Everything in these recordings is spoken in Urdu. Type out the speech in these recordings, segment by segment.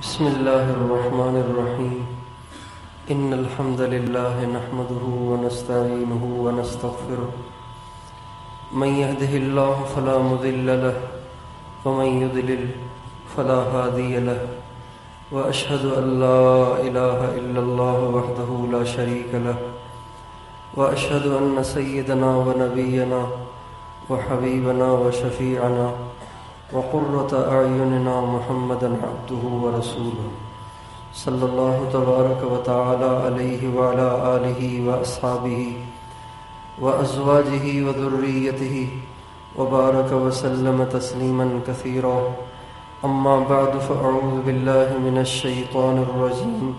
بسم الله الرحمن الرحيم إن الحمد لله نحمده ونستعينه ونستغفره من يهده الله فلا مضل له ومن يضلل فلا هادي له وأشهد أن لا إله إلا الله وحده لا شريك له وأشهد أن سيدنا ونبينا وحبيبنا وشفيعنا وقرة أعيننا محمدا عبده ورسوله صلى الله تبارك وتعالى عليه وعلى آله وأصحابه وأزواجه وذريته وبارك وسلم تسليما كثيرا. أما بعد فأعوذ بالله من الشيطان الرجيم.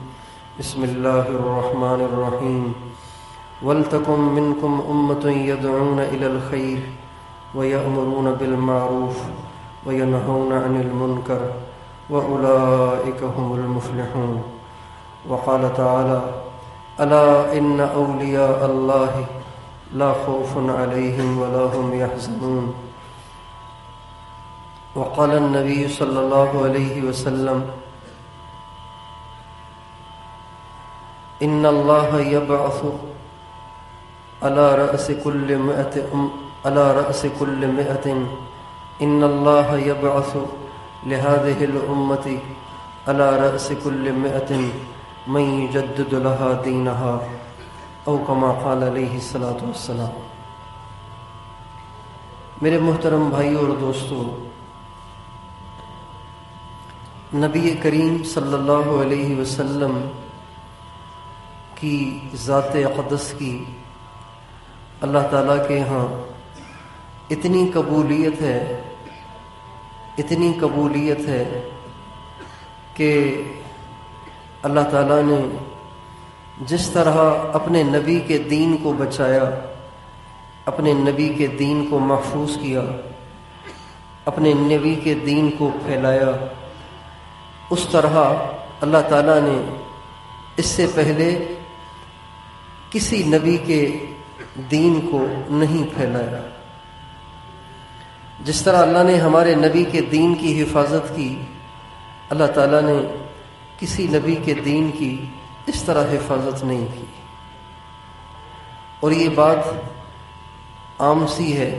بسم الله الرحمن الرحيم. ولتكن منكم أمة يدعون إلى الخير ويأمرون بالمعروف وينهون عن المنكر وأولئك هم المفلحون. وقال تعالى: ألا إن أولياء الله لا خوف عليهم ولا هم يحزنون. وقال النبي صلى الله عليه وسلم: إن الله يبعث على رأس كل مئة إن الله يبعث لهذه الأمة على رأس كل مئة من يجدد لها دينها أو كما قال عليه الصلاة والسلام. میرے محترم بھائیوں اور دوستوں، نبی کریم صلی اللہ علیہ وسلم کی ذات اقدس کی اللہ تعالیٰ کے ہاں اتنی قبولیت ہے کہ اللہ تعالیٰ نے جس طرح اپنے نبی کے دین کو بچایا، اپنے نبی کے دین کو محفوظ کیا، اپنے نبی کے دین کو پھیلایا، اس طرح اللہ تعالیٰ نے اس سے پہلے کسی نبی کے دین کو نہیں پھیلایا. جس طرح اللہ نے ہمارے نبی کے دین کی حفاظت کی، اللہ تعالیٰ نے کسی نبی کے دین کی اس طرح حفاظت نہیں کی. اور یہ بات عام سی ہے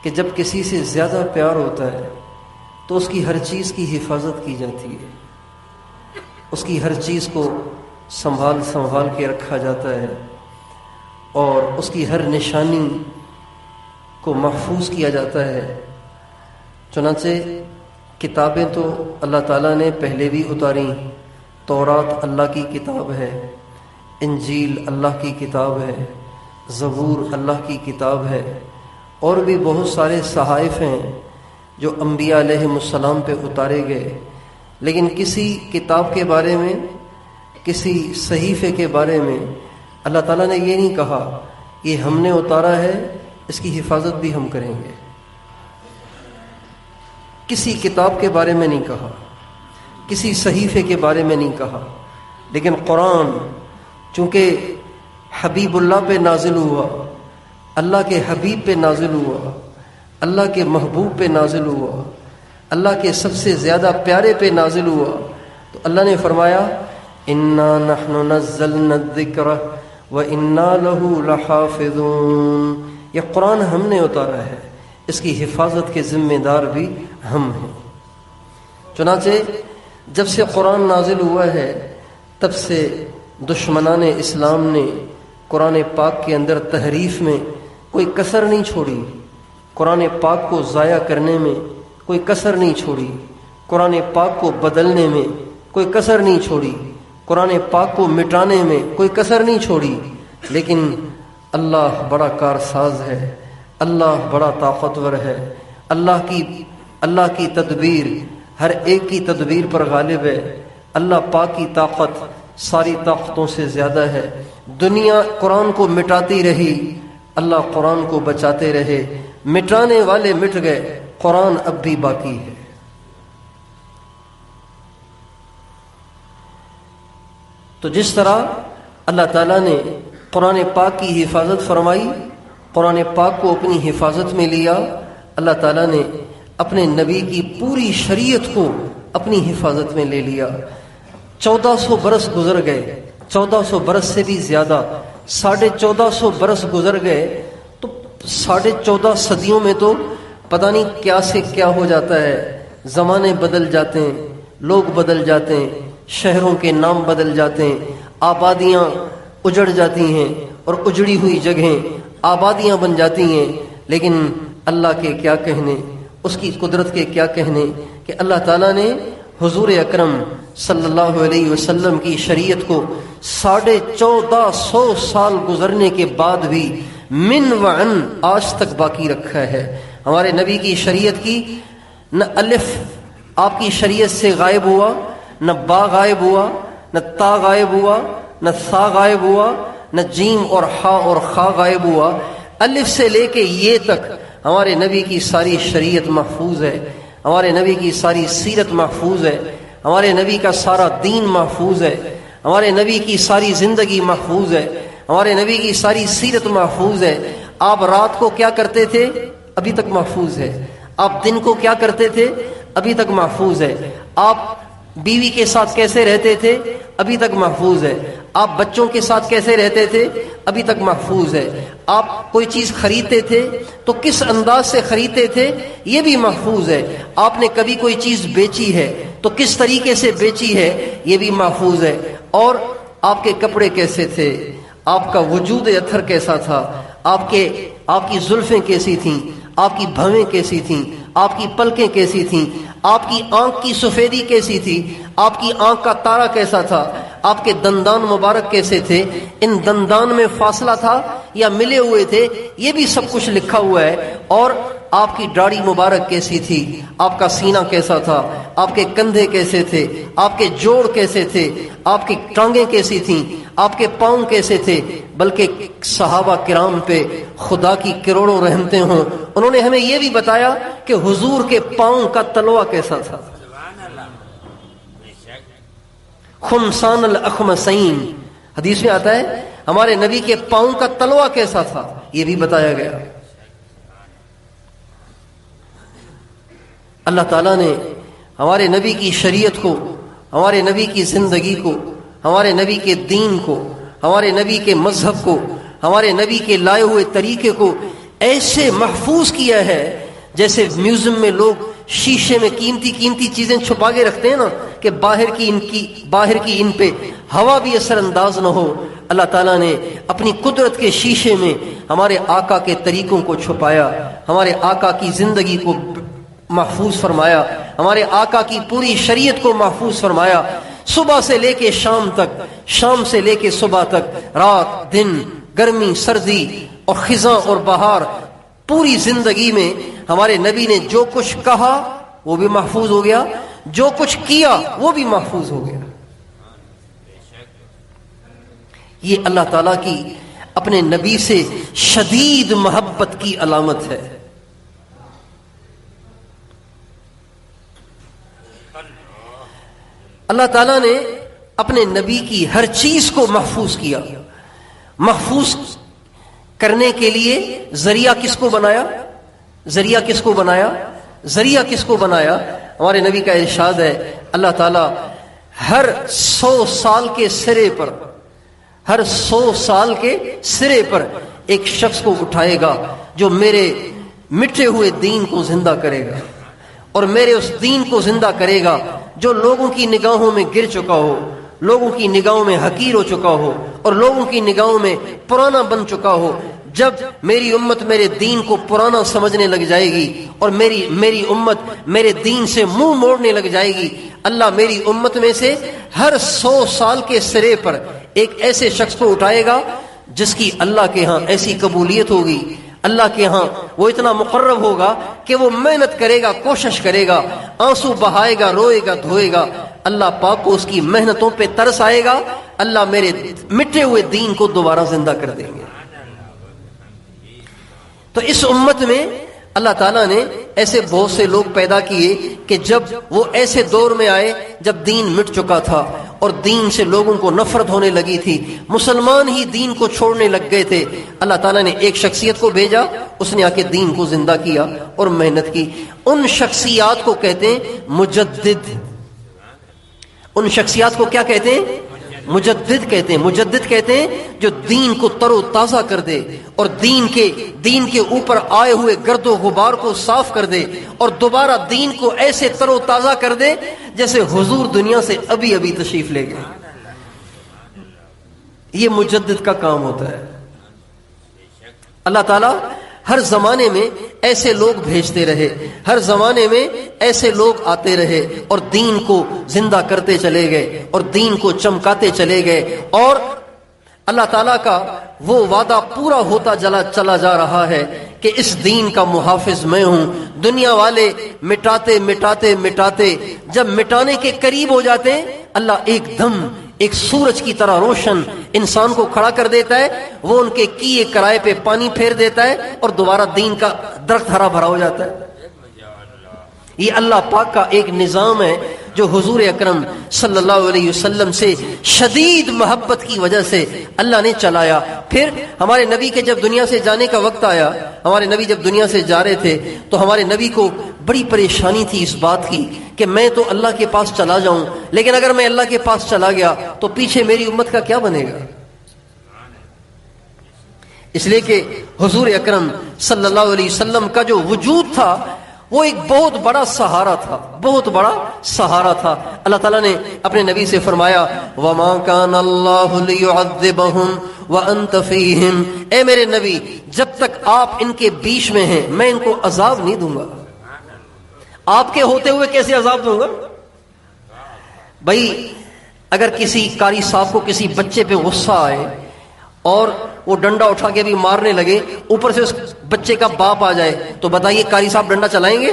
کہ جب کسی سے زیادہ پیار ہوتا ہے تو اس کی ہر چیز کی حفاظت کی جاتی ہے، اس کی ہر چیز کو سنبھال کے رکھا جاتا ہے اور اس کی ہر نشانی کو محفوظ کیا جاتا ہے. چنانچہ کتابیں تو اللہ تعالیٰ نے پہلے بھی اتاری. تورات اللہ کی کتاب ہے، انجیل اللہ کی کتاب ہے، زبور اللہ کی کتاب ہے، اور بھی بہت سارے صحائف ہیں جو انبیاء علیہ السلام پہ اتارے گئے. لیکن کسی کتاب کے بارے میں، کسی صحیفے کے بارے میں اللہ تعالیٰ نے یہ نہیں کہا یہ ہم نے اتارا ہے، اس کی حفاظت بھی ہم کریں گے. کسی کتاب کے بارے میں نہیں کہا، کسی صحیفے کے بارے میں نہیں کہا. لیکن قرآن چونکہ حبیب اللہ پہ نازل ہوا، اللہ کے حبیب پہ نازل ہوا، اللہ کے محبوب پہ نازل ہوا، اللہ کے سب سے زیادہ پیارے پہ نازل ہوا، تو اللہ نے فرمایا: اِنَّا نَحْنُ نَزَّلْنَا الذِّكْرَ وَإِنَّا لَهُ لَحَافِظُونَ. یہ قرآن ہم نے اتارا ہے، اس کی حفاظت کے ذمہ دار بھی ہم ہیں. چنانچہ جب سے قرآن نازل ہوا ہے تب سے دشمنان اسلام نے قرآن پاک کے اندر تحریف میں کوئی کسر نہیں چھوڑی، قرآن پاک کو ضائع کرنے میں کوئی کسر نہیں چھوڑی، قرآن پاک کو بدلنے میں کوئی کسر نہیں چھوڑی، قرآن پاک کو مٹانے میں کوئی کسر نہیں چھوڑی. لیکن اللہ بڑا کارساز ہے، اللہ بڑا طاقتور ہے. اللہ کی تدبیر ہر ایک کی تدبیر پر غالب ہے. اللہ پاک کی طاقت ساری طاقتوں سے زیادہ ہے. دنیا قرآن کو مٹاتی رہی، اللہ قرآن کو بچاتے رہے. مٹانے والے مٹ گئے، قرآن اب بھی باقی ہے. تو جس طرح اللہ تعالیٰ نے قرآن پاک کی حفاظت فرمائی، قرآن پاک کو اپنی حفاظت میں لیا، اللہ تعالیٰ نے اپنے نبی کی پوری شریعت کو اپنی حفاظت میں لے لیا۔ 1400 برس گزر گئے، 1400 برس سے بھی زیادہ، 1450 برس گزر گئے، تو 14.5 صدیوں میں تو پتہ نہیں کیا سے کیا ہو جاتا ہے۔ زمانے بدل جاتے ہیں، لوگ بدل جاتے ہیں، شہروں کے نام بدل جاتے ہیں، آبادیاں اجڑ جاتی ہیں اور اجڑی ہوئی جگہیں آبادیاں بن جاتی ہیں، لیکن اللہ کے کیا کہنے، اس کی قدرت کے کیا کہنے کہ اللہ تعالیٰ نے حضور اکرم صلی اللہ علیہ وسلم کی شریعت کو 1450 سال گزرنے کے بعد بھی من وعن آج تک باقی رکھا ہے۔ ہمارے نبی کی شریعت کی نہ الف آپ کی شریعت سے غائب ہوا، نہ با غائب ہوا، نہ تا غائب ہوا، نہ ثا غائب ہوا، نہ جیم اور ہا اور خا غائب ہوا۔ الف سے لے کے یہ تک ہمارے نبی کی ساری شریعت محفوظ ہے، ہمارے نبی کی ساری سیرت محفوظ ہے، ہمارے نبی کا سارا دین محفوظ ہے، ہمارے نبی کی ساری زندگی محفوظ ہے، ہمارے نبی کی ساری سیرت محفوظ ہے۔ آپ رات کو کیا کرتے تھے ابھی تک محفوظ ہے، آپ دن کو کیا کرتے تھے ابھی تک محفوظ ہے، آپ بیوی کے ساتھ کیسے رہتے تھے ابھی تک محفوظ ہے، آپ بچوں کے ساتھ کیسے رہتے تھے ابھی تک محفوظ ہے، آپ کوئی چیز خریدتے تھے تو کس انداز سے خریدتے تھے یہ بھی محفوظ ہے، آپ نے کبھی کوئی چیز بیچی ہے تو کس طریقے سے بیچی ہے یہ بھی محفوظ ہے، اور آپ کے کپڑے کیسے تھے، آپ کا وجود اطہر کیسا تھا، آپ کی زلفیں کیسی تھیں، آپ کی بھویں کیسی تھیں، آپ کی پلکیں کیسی تھیں، آپ کی آنکھ کی سفیدی کیسی تھی، آپ کی آنکھ کا تارا کیسا تھا، آپ کے دندان مبارک کیسے تھے، ان دندان میں فاصلہ تھا یا ملے ہوئے تھے یہ بھی سب کچھ لکھا ہوا ہے، اور آپ کی داڑھی مبارک کیسی تھی، آپ کا سینہ کیسا تھا، آپ کے کندھے کیسے تھے، آپ کے جوڑ کیسے تھے، آپ کی ٹانگیں کیسی تھیں، آپ کے پاؤں کیسے تھے، بلکہ صحابہ کرام پہ خدا کی کروڑوں رحمتیں ہوں، انہوں نے ہمیں یہ بھی بتایا کہ حضور کے پاؤں کا تلوا کیسا تھا، خمسان الاخمسین حدیث میں آتا ہے ہمارے نبی کے پاؤں کا تلوا کیسا تھا یہ بھی بتایا گیا۔ اللہ تعالیٰ نے ہمارے نبی کی شریعت کو، ہمارے نبی کی زندگی کو، ہمارے نبی کے دین کو، ہمارے نبی کے مذہب کو، ہمارے نبی کے لائے ہوئے طریقے کو ایسے محفوظ کیا ہے جیسے میوزیم میں لوگ شیشے میں قیمتی چیزیں چھپا کے رکھتے ہیں نا کہ باہر کی ان پہ ہوا بھی اثر انداز نہ ہو۔ اللہ تعالیٰ نے اپنی قدرت کے شیشے میں ہمارے آقا کے طریقوں کو چھپایا، ہمارے آقا کی زندگی کو محفوظ فرمایا، ہمارے آقا کی پوری شریعت کو محفوظ فرمایا، صبح سے لے کے شام تک، شام سے لے کے صبح تک، رات دن، گرمی سردی اور خزاں اور بہار، پوری زندگی میں ہمارے نبی نے جو کچھ کہا وہ بھی محفوظ ہو گیا، جو کچھ کیا وہ بھی محفوظ ہو گیا۔ یہ اللہ تعالیٰ کی اپنے نبی سے شدید محبت کی علامت ہے۔ اللہ تعالیٰ نے اپنے نبی کی ہر چیز کو محفوظ کیا، محفوظ کرنے کے لیے ذریعہ کس کو بنایا، ذریعہ کس کو بنایا، ذریعہ کس کو بنایا؟ ہمارے نبی کا ارشاد ہے اللہ تعالیٰ ہر 100 سال کے سرے پر، ہر 100 سال کے سرے پر ایک شخص کو اٹھائے گا جو میرے مٹے ہوئے دین کو زندہ کرے گا، اور میرے اس دین کو زندہ کرے گا جو لوگوں کی نگاہوں میں گر چکا ہو، لوگوں کی نگاہوں میں حقیر ہو چکا ہو، اور لوگوں کی نگاہوں میں پرانا بن چکا ہو۔ جب میری امت میرے دین کو پرانا سمجھنے لگ جائے گی اور میری امت میرے دین سے منہ موڑنے لگ جائے گی، اللہ میری امت میں سے ہر 100 سال کے سرے پر ایک ایسے شخص کو اٹھائے گا جس کی اللہ کے ہاں ایسی قبولیت ہوگی، اللہ کے ہاں وہ اتنا مقرب ہوگا کہ وہ محنت کرے گا، کوشش کرے گا، آنسو بہائے گا، روئے گا، دھوئے گا، اللہ پاک کو اس کی محنتوں پہ ترس آئے گا، اللہ میرے مٹے ہوئے دین کو دوبارہ زندہ کر دیں گے۔ تو اس امت میں اللہ تعالیٰ نے ایسے بہت سے لوگ پیدا کیے کہ جب وہ ایسے دور میں آئے جب دین مٹ چکا تھا اور دین سے لوگوں کو نفرت ہونے لگی تھی، مسلمان ہی دین کو چھوڑنے لگ گئے تھے، اللہ تعالیٰ نے ایک شخصیت کو بھیجا، اس نے آ کے دین کو زندہ کیا اور محنت کی۔ ان شخصیات کو کہتے ہیں مجدد، ان شخصیات کو کیا کہتے ہیں؟ مجدد کہتے ہیں. مجدد کہتے ہیں جو دین کو تر و تازہ کر دے اور دین کے اوپر آئے ہوئے گرد و غبار کو صاف کر دے اور دوبارہ دین کو ایسے تر و تازہ کر دے جیسے حضور دنیا سے ابھی ابھی تشریف لے گئے. یہ مجدد کا کام ہوتا ہے. اللہ تعالیٰ ہر زمانے میں ایسے لوگ بھیجتے رہے، ہر زمانے میں ایسے لوگ آتے رہے اور دین کو زندہ کرتے چلے گئے اور دین کو چمکاتے چلے گئے، اور اللہ تعالیٰ کا وہ وعدہ پورا ہوتا چلا جا رہا ہے کہ اس دین کا محافظ میں ہوں. دنیا والے مٹاتے مٹاتے مٹاتے جب مٹانے کے قریب ہو جاتے ہیں، اللہ ایک دم ایک سورج کی طرح روشن انسان کو کھڑا کر دیتا ہے، وہ ان کے کیے کرائے پہ پانی پھیر دیتا ہے اور دوبارہ دین کا درخت ہرا بھرا ہو جاتا ہے. یہ اللہ پاک کا ایک نظام ہے جو حضور اکرم صلی اللہ علیہ وسلم سے شدید محبت کی وجہ سے اللہ نے چلایا. پھر ہمارے نبی کے جب دنیا سے جانے کا وقت آیا، ہمارے نبی جب دنیا سے جا رہے تھے تو ہمارے نبی کو بڑی پریشانی تھی اس بات کی کہ میں تو اللہ کے پاس چلا جاؤں، لیکن اگر میں اللہ کے پاس چلا گیا تو پیچھے میری امت کا کیا بنے گا. اس لیے کہ حضور اکرم صلی اللہ علیہ وسلم کا جو وجود تھا وہ ایک بہت بڑا سہارا تھا، بہت بڑا سہارا تھا. اللہ تعالیٰ نے اپنے نبی سے فرمایا وَمَا كَانَ اللَّهُ لِيُعَذِّبَهُمْ وَأَنْتَ فِيهِمْ، اے میرے نبی جب تک آپ ان کے بیچ میں ہیں میں ان کو عذاب نہیں دوں گا. آپ کے ہوتے ہوئے کیسے عذاب دوں گا؟ بھائی اگر کسی قاری صاحب کو کسی بچے پہ غصہ آئے اور وہ ڈنڈا اٹھا کے بھی مارنے لگے، اوپر سے اس بچے کا باپ آ جائے تو بتائیے قاری صاحب ڈنڈا چلائیں گے؟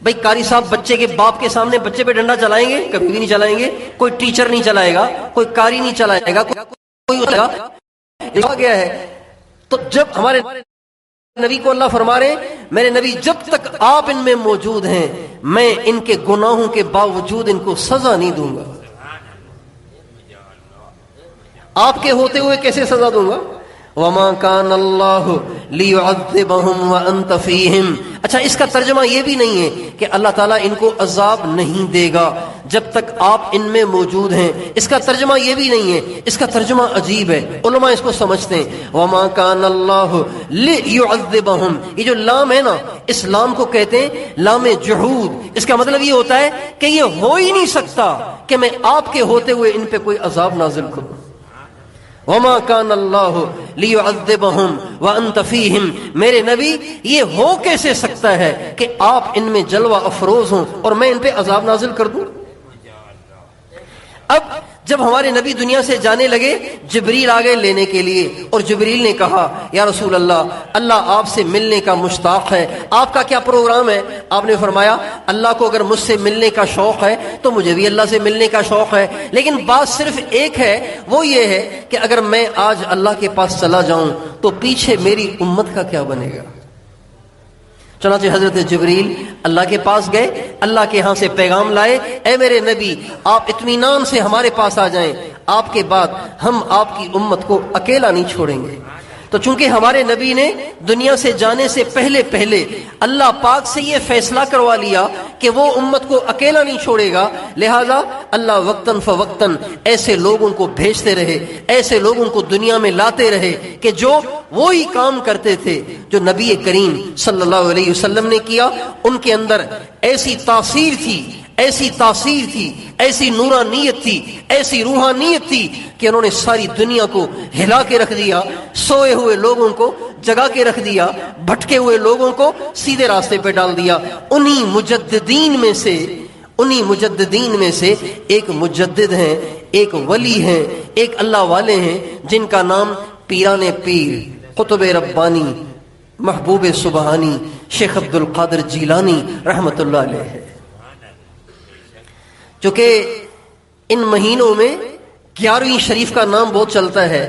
بھائی قاری صاحب بچے کے باپ کے سامنے بچے پہ ڈنڈا چلائیں گے؟ کبھی بھی نہیں چلائیں گے. کوئی ٹیچر نہیں چلائے گا، کوئی قاری نہیں چلائے گا، کوئی گیا ہے. تو جب ہمارے نبی کو اللہ فرما رہے میرے نبی جب تک آپ ان میں موجود ہیں میں ان کے گناہوں کے باوجود ان کو سزا نہیں دوں گا. آپ کے ہوتے ہوئے کیسے سزا دوں گا؟ وَمَا كَانَ اللَّهُ لِيُعَذِّبَهُمْ وَأَنْتَ فِيهِمْ. اچھا اس کا ترجمہ یہ بھی نہیں ہے کہ اللہ تعالیٰ ان کو عذاب نہیں دے گا جب تک آپ ان میں موجود ہیں. اس کا ترجمہ یہ بھی نہیں ہے، اس کا ترجمہ عجیب ہے، علماء اس کو سمجھتے ہیں. وَمَا كَانَ اللَّهُ لِيُعَذِّبَهُمْ، یہ جو لام ہے نا اس لام کو کہتے ہیں لام جحود. اس کا مطلب یہ ہوتا ہے کہ یہ ہو ہی نہیں سکتا کہ میں آپ کے ہوتے ہوئے ان پہ کوئی عذاب نازل کروں. وَمَا كَانَ اللَّهُ لِيُعَذِّبَهُمْ وَأَنْتَ فِيهِمْ، میرے نبی یہ ہو کیسے سکتا ہے کہ آپ ان میں جلوہ افروز ہوں اور میں ان پہ عذاب نازل کر دوں. اب جب ہمارے نبی دنیا سے جانے لگے جبریل آ گئے لینے کے لیے اور جبریل نے کہا یا رسول اللہ آپ سے ملنے کا مشتاق ہے، آپ کا کیا پروگرام ہے؟ آپ نے فرمایا اللہ کو اگر مجھ سے ملنے کا شوق ہے تو مجھے بھی اللہ سے ملنے کا شوق ہے، لیکن بات صرف ایک ہے، وہ یہ ہے کہ اگر میں آج اللہ کے پاس چلا جاؤں تو پیچھے میری امت کا کیا بنے گا. چنانچہ حضرت جبریل اللہ کے پاس گئے، اللہ کے ہاں سے پیغام لائے اے میرے نبی آپ اطمینان سے ہمارے پاس آ جائیں، آپ کے بعد ہم آپ کی امت کو اکیلا نہیں چھوڑیں گے. تو چونکہ ہمارے نبی نے دنیا سے جانے سے پہلے اللہ پاک سے یہ فیصلہ کروا لیا کہ وہ امت کو اکیلا نہیں چھوڑے گا، لہذا اللہ وقتاً فوقتاً ایسے لوگوں کو بھیجتے رہے، ایسے لوگوں کو دنیا میں لاتے رہے کہ جو وہی کام کرتے تھے جو نبی کریم صلی اللہ علیہ وسلم نے کیا. ان کے اندر ایسی تاثیر تھی، ایسی نورانیت تھی، ایسی روحانیت تھی کہ انہوں نے ساری دنیا کو ہلا کے رکھ دیا، سوئے ہوئے لوگوں کو جگا کے رکھ دیا، بھٹکے ہوئے لوگوں کو سیدھے راستے پہ ڈال دیا. انہی مجددین میں سے ایک مجدد ہیں، ایک ولی ہیں، ایک اللہ والے ہیں جن کا نام پیران پیر، قطب ربانی، محبوب سبحانی، شیخ عبد القادر جیلانی رحمت اللہ علیہ ہے. چونکہ ان مہینوں میں 11ویں شریف کا نام بہت چلتا ہے،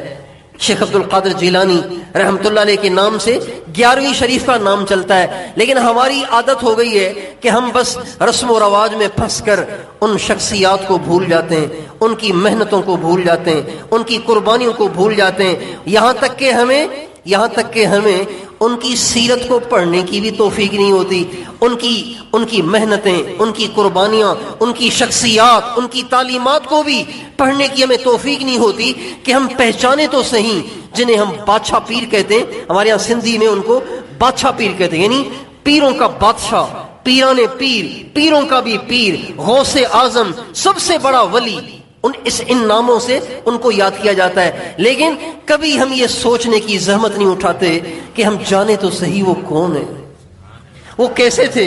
شیخ عبد القادر جیلانی رحمت اللہ علیہ کے نام سے 11ویں شریف کا نام چلتا ہے. لیکن ہماری عادت ہو گئی ہے کہ ہم بس رسم و رواج میں پھنس کر ان شخصیات کو بھول جاتے ہیں، ان کی محنتوں کو بھول جاتے ہیں، ان کی قربانیوں کو بھول جاتے ہیں، یہاں تک کہ ہمیں یہاں تک کہ ہمیں ان کی سیرت کو پڑھنے کی بھی توفیق نہیں ہوتی، ان کی محنتیں، ان کی قربانیاں، ان کی شخصیات، ان کی تعلیمات کو بھی پڑھنے کی ہمیں توفیق نہیں ہوتی کہ ہم پہچانے تو صحیح جنہیں ہم بادشاہ پیر کہتے ہیں. ہمارے یہاں سندھی میں ان کو بادشاہ پیر کہتے ہیں، یعنی پیروں کا بادشاہ، پیران پیر، پیروں کا بھی پیر، غوث اعظم، سب سے بڑا ولی. ان ناموں سے ان کو یاد کیا جاتا ہے. لیکن کبھی ہم یہ سوچنے کی زحمت نہیں اٹھاتے کہ ہم جانے تو صحیح وہ کون ہے، وہ کیسے تھے،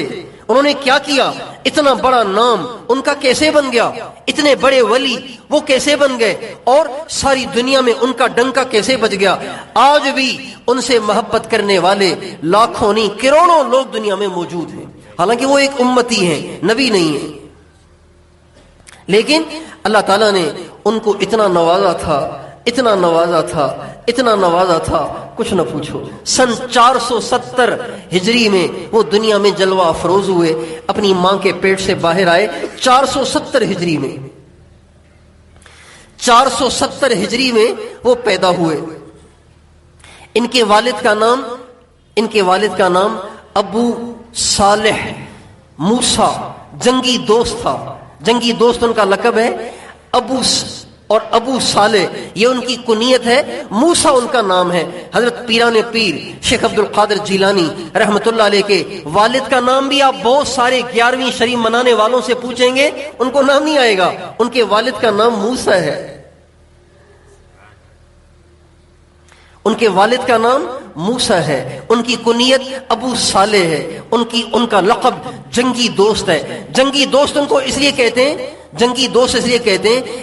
انہوں نے کیا کیا، اتنا بڑا نام ان کا کیسے بن گیا، اتنے بڑے ولی وہ کیسے بن گئے، اور ساری دنیا میں ان کا ڈنکا کیسے بج گیا. آج بھی ان سے محبت کرنے والے لاکھوں نہیں کروڑوں لوگ دنیا میں موجود ہیں، حالانکہ وہ ایک امتی ہیں، نبی نہیں ہیں. لیکن اللہ تعالیٰ نے ان کو اتنا نوازا تھا، اتنا نوازا تھا، اتنا نوازا تھا، کچھ نہ پوچھو. سن 470 ہجری میں وہ دنیا میں جلوہ افروز ہوئے، اپنی ماں کے پیٹ سے باہر آئے. 470 ہجری میں 470 ہجری میں وہ پیدا ہوئے. ان کے والد کا نام ابو صالح موسیٰ جنگی دوست تھا. جنگی دوست ان کا لقب ہے. ابو صالح یہ ان کی کنیت ہے، موسیٰ ان کا نام ہے. حضرت پیران پیر شیخ عبد القادر جیلانی رحمۃ اللہ علیہ کے والد کا نام بھی آپ بہت سارے 11ویں شریف منانے والوں سے پوچھیں گے ان کو نام نہیں آئے گا. ان کے والد کا نام موسیٰ ہے. ان کے والد کا نام موسیٰ ہے، ان کی کنیت ابو صالح ہے، ان کا لقب جنگی دوست ہے. جنگی دوست ان کو اس لیے کہتے ہیں،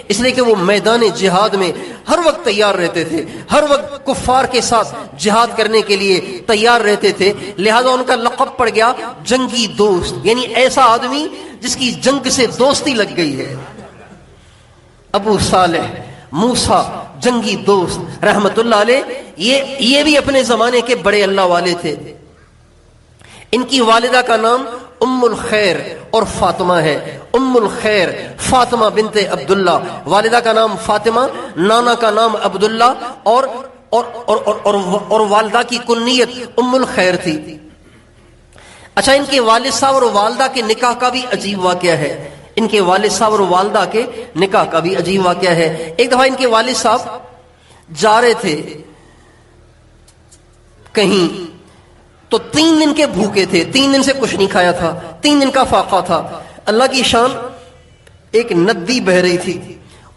اس لیے کہ وہ میدان جہاد میں ہر وقت تیار رہتے تھے، ہر وقت کفار کے ساتھ جہاد کرنے کے لیے تیار رہتے تھے. لہذا ان کا لقب پڑ گیا جنگی دوست، یعنی ایسا آدمی جس کی جنگ سے دوستی لگ گئی ہے. ابو صالح موسیٰ جنگی دوست رحمت اللہ علیہ، یہ بھی اپنے زمانے کے بڑے اللہ والے تھے. ان کی والدہ کا نام ام الخیر اور فاطمہ ہے. ام الخیر فاطمہ بنت عبداللہ، والدہ کا نام فاطمہ، نانا کا نام عبداللہ، اور والدہ کی کنیت ام الخیر تھی. اچھا، ان کے والد صاحب اور والدہ کے نکاح کا بھی عجیب واقعہ ہے. ان کے والد صاحب اور والدہ کے نکاح کا بھی عجیب واقعہ ہے. ایک دفعہ ان کے والد صاحب جا رہے تھے کہیں، تو 3 دن کے بھوکے تھے، 3 دن سے کچھ نہیں کھایا تھا، 3 دن کا فاقہ تھا. اللہ کی شان، ایک ندی بہ رہی تھی،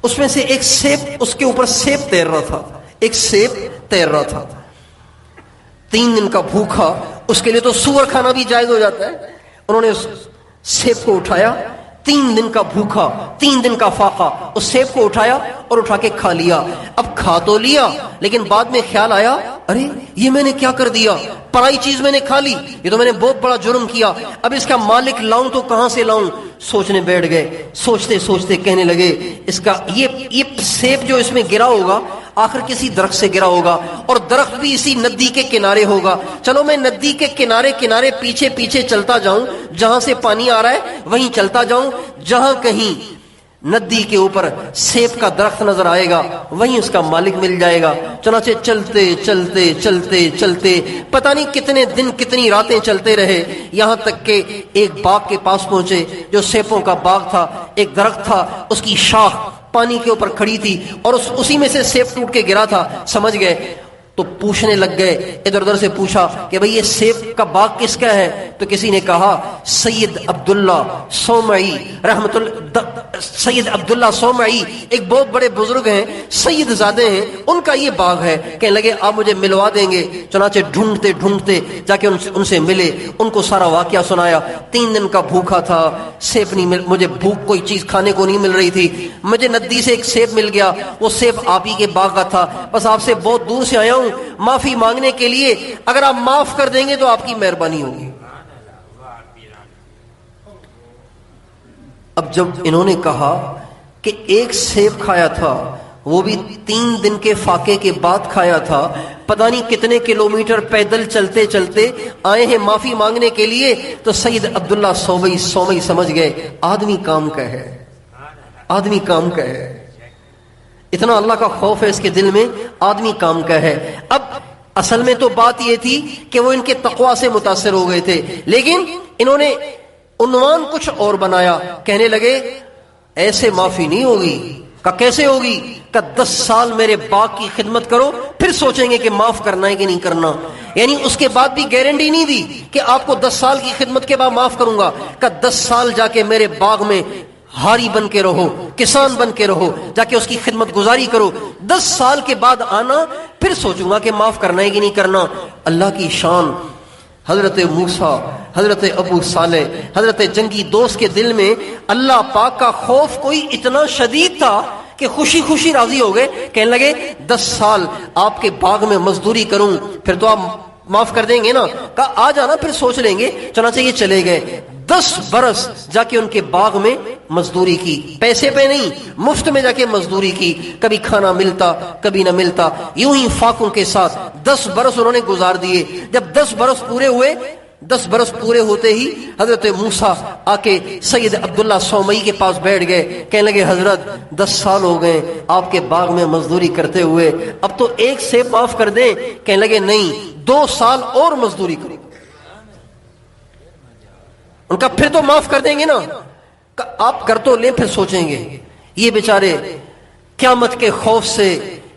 اس میں سے ایک سیب، اس کے اوپر سیب تیر رہا تھا، ایک سیب تیر رہا تھا. 3 دن کا بھوکا، اس کے لیے تو سور کھانا بھی جائز ہو جاتا ہے. انہوں نے اس سیب کو اٹھایا، 3 دن کا بھوکا، 3 دن کا فاقہ، اس سیب کو اٹھایا اور اٹھا کے کھا لیا. اب کھا تو لیا، لیکن بعد میں خیال آیا، ارے یہ میں نے کیا کر دیا، پرائی چیز میں نے کھا لی، یہ تو میں نے بہت بڑا جرم کیا، اب اس کا مالک لاؤں تو کہاں سے لاؤں. سوچنے بیٹھ گئے، سوچتے سوچتے کہنے لگے، اس کا یہ سیب جو اس میں گرا ہوگا آخر کسی درخت سے گرا ہوگا، اور درخت بھی اسی ندی کے کنارے ہوگا. چلو میں ندی کے کنارے کنارے پیچھے پیچھے چلتا جاؤں، جہاں سے پانی آ رہا ہے وہیں چلتا جاؤں، جہاں کہیں ندی کے اوپر سیب کا درخت نظر آئے گا وہیں اس کا مالک مل جائے گا. چنانچہ چلتے چلتے چلتے چلتے پتہ نہیں کتنے دن کتنی راتیں چلتے رہے، یہاں تک کہ ایک باغ کے پاس پہنچے جو سیبوں کا باغ تھا. ایک درخت تھا، اس کی شاخ پانی کے اوپر کھڑی تھی اور اسی میں سے سیب ٹوٹ کے گرا تھا. سمجھ گئے تو پوچھنے لگ گئے، ادھر ادھر سے پوچھا کہ بھئی یہ سیب کا باغ کس کا ہے؟ تو کسی نے کہا سید عبداللہ صومعی رحمت اللہ، سید عبداللہ صومعی ایک بہت بڑے بزرگ ہیں، سید زادے ہیں، ان کا یہ باغ ہے. کہنے لگے آپ مجھے ملوا دیں گے. چنانچہ ڈھونڈتے ڈھونڈتے جا کے ان سے ملے، ان کو سارا واقعہ سنایا. 3 دن کا بھوکا تھا، سیب نہیں مجھے بھوک کوئی چیز کھانے کو نہیں مل رہی تھی، مجھے ندی سے ایک سیب مل گیا، وہ سیب آپ ہی کے باغ کا تھا، بس آپ سے بہت دور سے آیا ہوں معافی مانگنے کے لیے، اگر آپ معاف کر دیں گے تو آپ کی مہربانی ہوگی. اب جب انہوں نے کہا کہ ایک سیب کھایا تھا، وہ بھی 3 دن کے فاقے کے بعد کھایا تھا، پتہ نہیں کتنے کلومیٹر پیدل چلتے چلتے آئے ہیں معافی مانگنے کے لیے، تو سید عبداللہ صومعی سمجھ گئے آدمی کام کا ہے، آدمی کام کا ہے. اتنا اللہ کا خوف ہے اس کے دل میں، آدمی کام کا ہے. اب اصل میں تو بات یہ تھی کہ وہ ان کے تقوی سے متاثر ہو گئے تھے، لیکن انہوں نے عنوان کچھ اور بنایا. کہنے لگے ایسے معافی نہیں ہوگی. کہ کیسے ہوگی؟ کہ 10 سال میرے باغ کی خدمت کرو پھر سوچیں گے کہ معاف کرنا ہے کہ نہیں کرنا. یعنی اس کے بعد بھی گارنٹی نہیں دی کہ آپ کو 10 سال کی خدمت کے بعد معاف کروں گا. کہ 10 سال جا کے میرے باغ میں ہاری بن کے رہو، کسان بن کے رہو، جا کے اس کی خدمت گزاری کرو. 10 سال کے بعد آنا پھر سوچوں گا کہ معاف کرنا ہے کہ نہیں کرنا. اللہ کی شان. حضرت موسیٰ، حضرت ابو صالح، حضرت جنگی دوست کے دل میں اللہ پاک کا خوف کوئی اتنا شدید تھا کہ خوشی خوشی راضی ہو گئے. کہنے لگے 10 سال آپ کے باغ میں مزدوری کروں پھر تو آپ معاف کر دیں گے نا. کہا آ جانا پھر سوچ لیں گے. چنانچہ یہ چلے گئے. 10 برس جا کے ان کے باغ میں مزدوری کی، پیسے پہ نہیں، مفت میں جا کے مزدوری کی. کبھی کھانا ملتا کبھی نہ ملتا، یوں ہی فاقوں کے ساتھ 10 برس انہوں نے گزار دیے. جب 10 برس پورے ہوئے، 10 برس پورے ہوتے ہی حضرت موسیٰ آ کے سید عبداللہ صومعی کے پاس بیٹھ گئے. کہنے لگے حضرت 10 سال ہو گئے آپ کے باغ میں مزدوری کرتے ہوئے، اب تو ایک سیب معاف کر دیں. کہنے لگے نہیں، 2 سال اور مزدوری کرو. ان کا پھر تو معاف کر دیں گے نا. آپ کر تو لیں پھر سوچیں گے. یہ بیچارے قیامت کے خوف سے،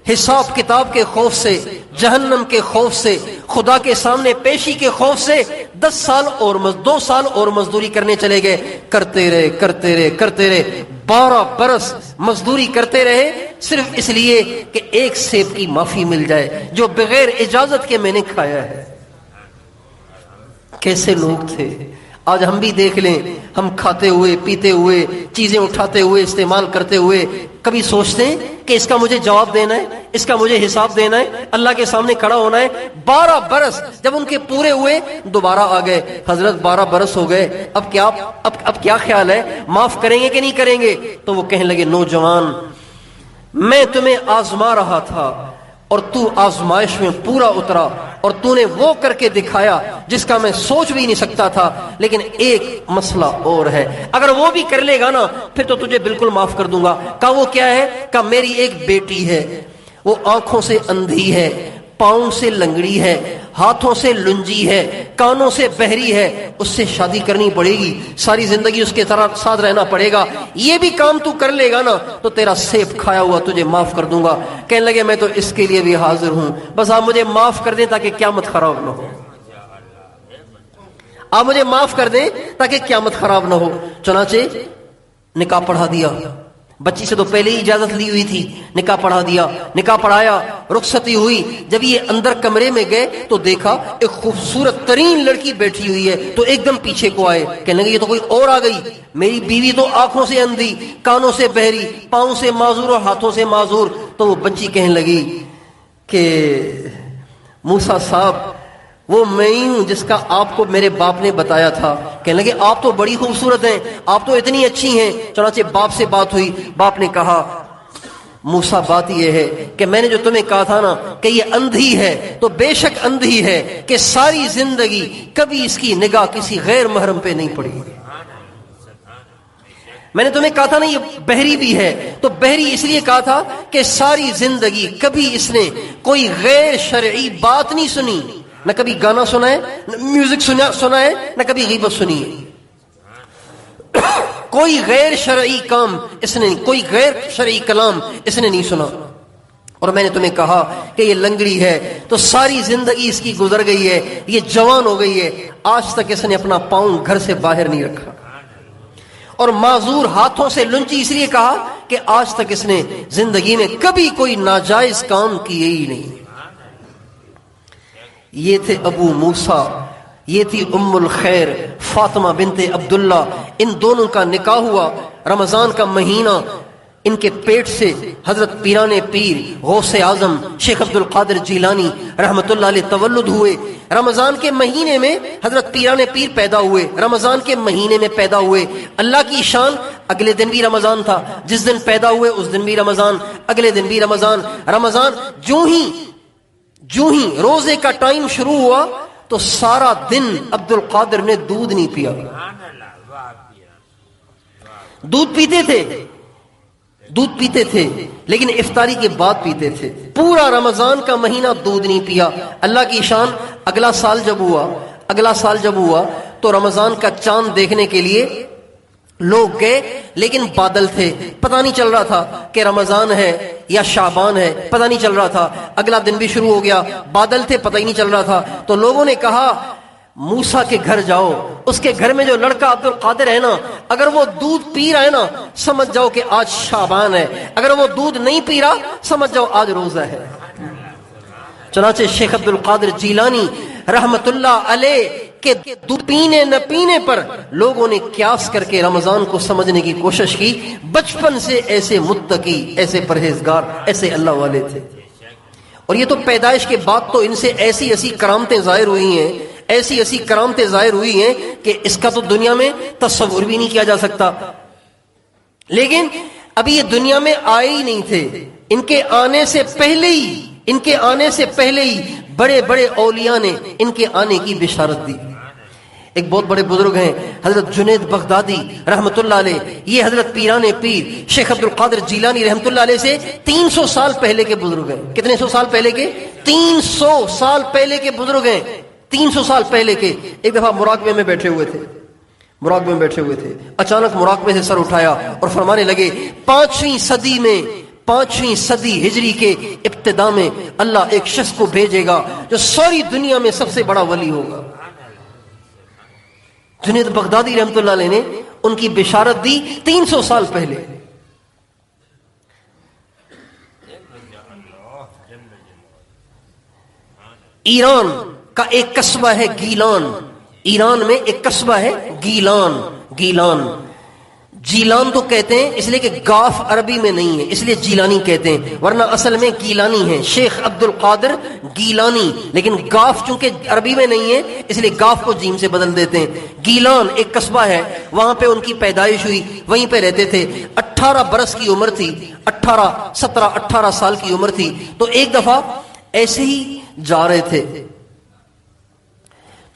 حساب کتاب کے خوف سے، جہنم کے خوف سے، خدا کے سامنے پیشی کے خوف سے 2 سال اور مزدوری کرنے چلے گئے. کرتے رہے 12 برس مزدوری کرتے رہے، صرف اس لیے کہ ایک سیب کی معافی مل جائے جو بغیر اجازت کے میں نے کھایا ہے. کیسے لوگ تھے. آج ہم بھی دیکھ لیں، ہم کھاتے ہوئے، پیتے ہوئے، چیزیں اٹھاتے ہوئے، استعمال کرتے ہوئے کبھی سوچتے ہیں کہ اس کا مجھے جواب دینا ہے، اس کا مجھے حساب دینا ہے، اللہ کے سامنے کھڑا ہونا ہے. 12 برس جب ان کے پورے ہوئے دوبارہ آ گئے. حضرت 12 برس ہو گئے، اب کیا خیال ہے، معاف کریں گے کہ نہیں کریں گے؟ تو وہ کہنے لگے نوجوان، میں تمہیں آزما رہا تھا اور تو آزمائش میں پورا اترا اور تو نے وہ کر کے دکھایا جس کا میں سوچ بھی نہیں سکتا تھا. لیکن ایک مسئلہ اور ہے، اگر وہ بھی کر لے گا نا پھر تو تجھے بالکل معاف کر دوں گا. کہا وہ کیا ہے؟ کہا میری ایک بیٹی ہے، وہ آنکھوں سے اندھی ہے، پاؤں سے لنگڑی ہے، ہاتھوں سے لنجی ہے، کانوں سے بہری ہے. اس سے شادی کرنی پڑے گی، ساری زندگی اس کے ساتھ رہنا پڑے گا. یہ بھی کام تو کر لے گا نا تو تیرا سیب کھایا ہوا تجھے معاف کر دوں گا. کہنے لگے میں تو اس کے لیے بھی حاضر ہوں، بس آپ مجھے معاف کر دیں تاکہ قیامت خراب نہ ہو. آپ مجھے معاف کر دیں تاکہ قیامت خراب نہ ہو. چنانچہ نکاح پڑھا دیا. بچی سے تو پہلے ہی اجازت لی ہوئی تھی، نکاح پڑھا دیا، نکاح پڑھایا، رخصتی ہوئی. جب یہ اندر کمرے میں گئے تو دیکھا ایک خوبصورت ترین لڑکی بیٹھی ہوئی ہے. تو ایک دم پیچھے کو آئے، کہنے لگے یہ تو کوئی اور آ گئی. میری بیوی تو آنکھوں سے اندھی، کانوں سے بہری، پاؤں سے معذور اور ہاتھوں سے معذور. تو وہ بچی کہنے لگی کہ موسیٰ صاحب وہ میں ہی ہوں جس کا آپ کو میرے باپ نے بتایا تھا. کہنے لگے آپ تو بڑی خوبصورت ہیں، آپ تو اتنی اچھی ہیں. چنانچہ باپ سے بات ہوئی. باپ نے کہا موسیٰ بات یہ ہے کہ میں نے جو تمہیں کہا تھا نا کہ یہ اندھی ہے تو بے شک اندھی ہے کہ ساری زندگی کبھی اس کی نگاہ کسی غیر محرم پہ نہیں پڑی. میں نے تمہیں کہا تھا نا یہ بہری بھی ہے تو بہری اس لیے کہا تھا کہ ساری زندگی کبھی اس نے کوئی غیر شرعی بات نہیں سنی، نہ کبھی گانا سنا ہے، نہ میوزک سنا ہے، نہ کبھی غیبت سنی ہے. کوئی غیر شرعی کام اس نے، کوئی غیر شرعی کلام اس نے نہیں سنا. اور میں نے تمہیں کہا کہ یہ لنگڑی ہے تو ساری زندگی اس کی گزر گئی ہے، یہ جوان ہو گئی ہے، آج تک اس نے اپنا پاؤں گھر سے باہر نہیں رکھا. اور معذور ہاتھوں سے لنچی اس لیے کہا کہ آج تک اس نے زندگی میں کبھی کوئی ناجائز کام کیے ہی نہیں. یہ تھے ابو موسیٰ، یہ تھی ام الخیر فاطمہ بنت عبداللہ. ان دونوں کا نکاح ہوا رمضان کا مہینہ. ان کے پیٹ سے حضرت پیران پیر غوث اعظم شیخ عبد القادر جیلانی رحمت اللہ علیہ تولد ہوئے. رمضان کے مہینے میں حضرت پیران پیر پیدا ہوئے، رمضان کے مہینے میں پیدا ہوئے. اللہ کی شان، اگلے دن بھی رمضان تھا، جس دن پیدا ہوئے اس دن بھی رمضان، اگلے دن بھی رمضان. رمضان جو ہی روزے کا ٹائم شروع ہوا تو سارا دن عبد القادر نے دودھ نہیں پیا. دودھ پیتے تھے دودھ پیتے تھے لیکن افطاری کے بعد پیتے تھے. پورا رمضان کا مہینہ دودھ نہیں پیا. اللہ کی شان. اگلا سال جب ہوا تو رمضان کا چاند دیکھنے کے لیے لوگ گئے لیکن بادل تھے, پتہ نہیں چل رہا تھا کہ رمضان ہے یا شعبان ہے, پتہ نہیں چل رہا تھا. اگلا دن بھی شروع ہو گیا, بادل تھے, پتہ ہی نہیں چل رہا تھا. تو لوگوں نے کہا موسیٰ کے گھر جاؤ, اس کے گھر میں جو لڑکا عبد القادر ہے نا, اگر وہ دودھ پی رہا ہے نا سمجھ جاؤ کہ آج شعبان ہے, اگر وہ دودھ نہیں پی رہا سمجھ جاؤ آج روزہ ہے. چنانچہ شیخ عبد القادر جیلانی رحمت اللہ علیہ کے دودھ پینے نہ پینے پر لوگوں نے قیاس کر کے رمضان کو سمجھنے کی کوشش کی. بچپن سے ایسے متقی, ایسے پرہیزگار, ایسے اللہ والے تھے. اور یہ تو پیدائش کے بعد تو ان سے ایسی کرامتیں ظاہر ہوئی ہیں کہ اس کا تو دنیا میں تصور بھی نہیں کیا جا سکتا. لیکن ابھی یہ دنیا میں آئے ہی نہیں تھے. ان کے آنے سے پہلے ہی بڑے بڑے اولیاء نے ان کے آنے کی بشارت دی. ایک بہت بڑے بزرگ ہیں حضرت جنید بغدادی رحمت اللہ علیہ. یہ حضرت پیران پیر شیخ عبد القادر جیلانی رحمت اللہ علیہ سے 300 سال پہلے کے بزرگ ہیں. کتنے سو سال پہلے کے؟ 300 سال پہلے کے بزرگ ہیں. 300 سال پہلے کے. ایک دفعہ مراقبے میں بیٹھے ہوئے تھے. اچانک مراقبے سے سر اٹھایا اور فرمانے لگے 5ویں صدی ہجری کے ابتدا میں اللہ ایک شخص کو بھیجے گا جو ساری دنیا میں سب سے بڑا ولی ہوگا. جنید بغدادی رحمت اللہ علیہ نے ان کی بشارت دی 300 سال پہلے. ایران کا ایک قصبہ ہے گیلان. ایران میں ایک قصبہ ہے گیلان. جیلان تو کہتے ہیں اس لیے کہ گاف عربی میں نہیں ہے, اس لیے جیلانی کہتے ہیں, ورنہ اصل میں گیلانی ہے, شیخ عبد القادر گیلانی. لیکن گاف چونکہ عربی میں نہیں ہے اس لیے گاف کو جیم سے بدل دیتے ہیں. گیلان ایک قصبہ ہے, وہاں پہ ان کی پیدائش ہوئی, وہیں پہ رہتے تھے. 18 برس کی عمر تھی, 18 سال کی عمر تھی. تو ایک دفعہ ایسے ہی جا رہے تھے,